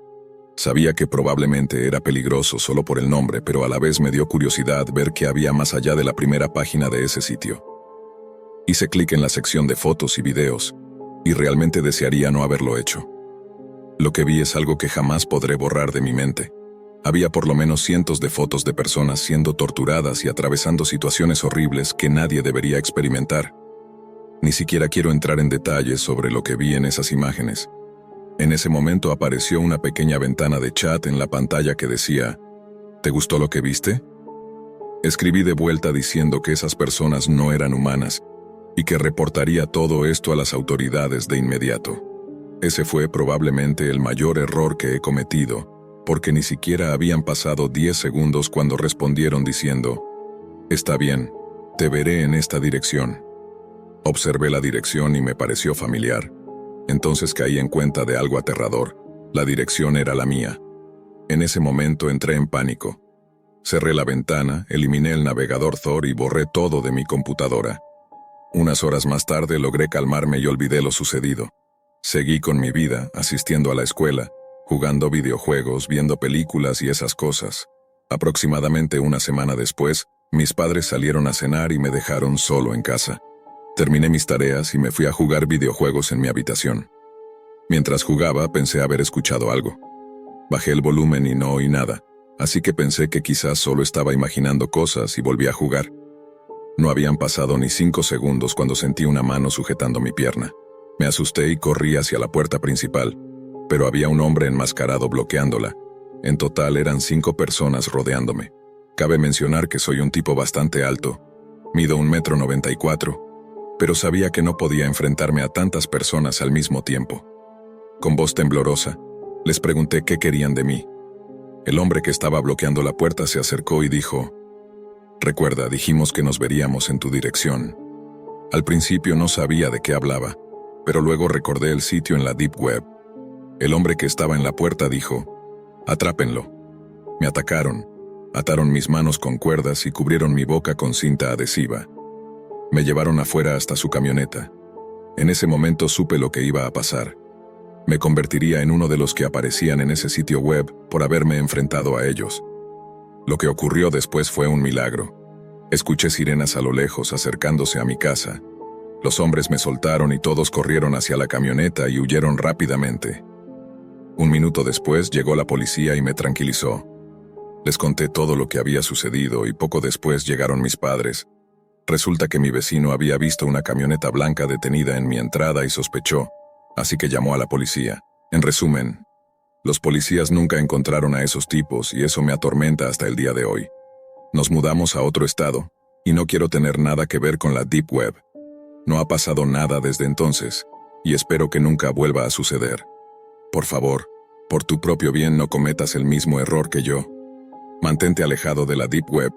Sabía que probablemente era peligroso solo por el nombre, pero a la vez me dio curiosidad ver qué había más allá de la primera página de ese sitio. Hice clic en la sección de fotos y videos, y realmente desearía no haberlo hecho. Lo que vi es algo que jamás podré borrar de mi mente. Había por lo menos cientos de fotos de personas siendo torturadas y atravesando situaciones horribles que nadie debería experimentar. Ni siquiera quiero entrar en detalles sobre lo que vi en esas imágenes. En ese momento apareció una pequeña ventana de chat en la pantalla que decía, ¿te gustó lo que viste? Escribí de vuelta diciendo que esas personas no eran humanas y que reportaría todo esto a las autoridades de inmediato. Ese fue probablemente el mayor error que he cometido, porque ni siquiera habían pasado 10 segundos cuando respondieron diciendo, «Está bien, te veré en esta dirección». Observé la dirección y me pareció familiar. Entonces caí en cuenta de algo aterrador. La dirección era la mía. En ese momento entré en pánico. Cerré la ventana, eliminé el navegador Tor y borré todo de mi computadora. Unas horas más tarde logré calmarme y olvidé lo sucedido. Seguí con mi vida, asistiendo a la escuela, jugando videojuegos, viendo películas y esas cosas. Aproximadamente una semana después, mis padres salieron a cenar y me dejaron solo en casa. Terminé mis tareas y me fui a jugar videojuegos en mi habitación. Mientras jugaba, pensé haber escuchado algo. Bajé el volumen y no oí nada, así que pensé que quizás solo estaba imaginando cosas y volví a jugar. No habían pasado ni 5 segundos cuando sentí una mano sujetando mi pierna. Me asusté y corrí hacia la puerta principal, pero había un hombre enmascarado bloqueándola. En total eran 5 personas rodeándome. Cabe mencionar que soy un tipo bastante alto. Mido 1,94 m, pero sabía que no podía enfrentarme a tantas personas al mismo tiempo. Con voz temblorosa, les pregunté qué querían de mí. El hombre que estaba bloqueando la puerta se acercó y dijo, «Recuerda, dijimos que nos veríamos en tu dirección». Al principio no sabía de qué hablaba, pero luego recordé el sitio en la Deep Web. El hombre que estaba en la puerta dijo, «Atrápenlo». Me atacaron, ataron mis manos con cuerdas y cubrieron mi boca con cinta adhesiva. Me llevaron afuera hasta su camioneta. En ese momento supe lo que iba a pasar. Me convertiría en uno de los que aparecían en ese sitio web por haberme enfrentado a ellos. Lo que ocurrió después fue un milagro. Escuché sirenas a lo lejos acercándose a mi casa. Los hombres me soltaron y todos corrieron hacia la camioneta y huyeron rápidamente. Un minuto después llegó la policía y me tranquilizó. Les conté todo lo que había sucedido y poco después llegaron mis padres. Resulta que mi vecino había visto una camioneta blanca detenida en mi entrada y sospechó, así que llamó a la policía. En resumen, los policías nunca encontraron a esos tipos y eso me atormenta hasta el día de hoy. Nos mudamos a otro estado y no quiero tener nada que ver con la Deep Web. No ha pasado nada desde entonces y espero que nunca vuelva a suceder. Por favor, por tu propio bien no cometas el mismo error que yo. Mantente alejado de la Deep Web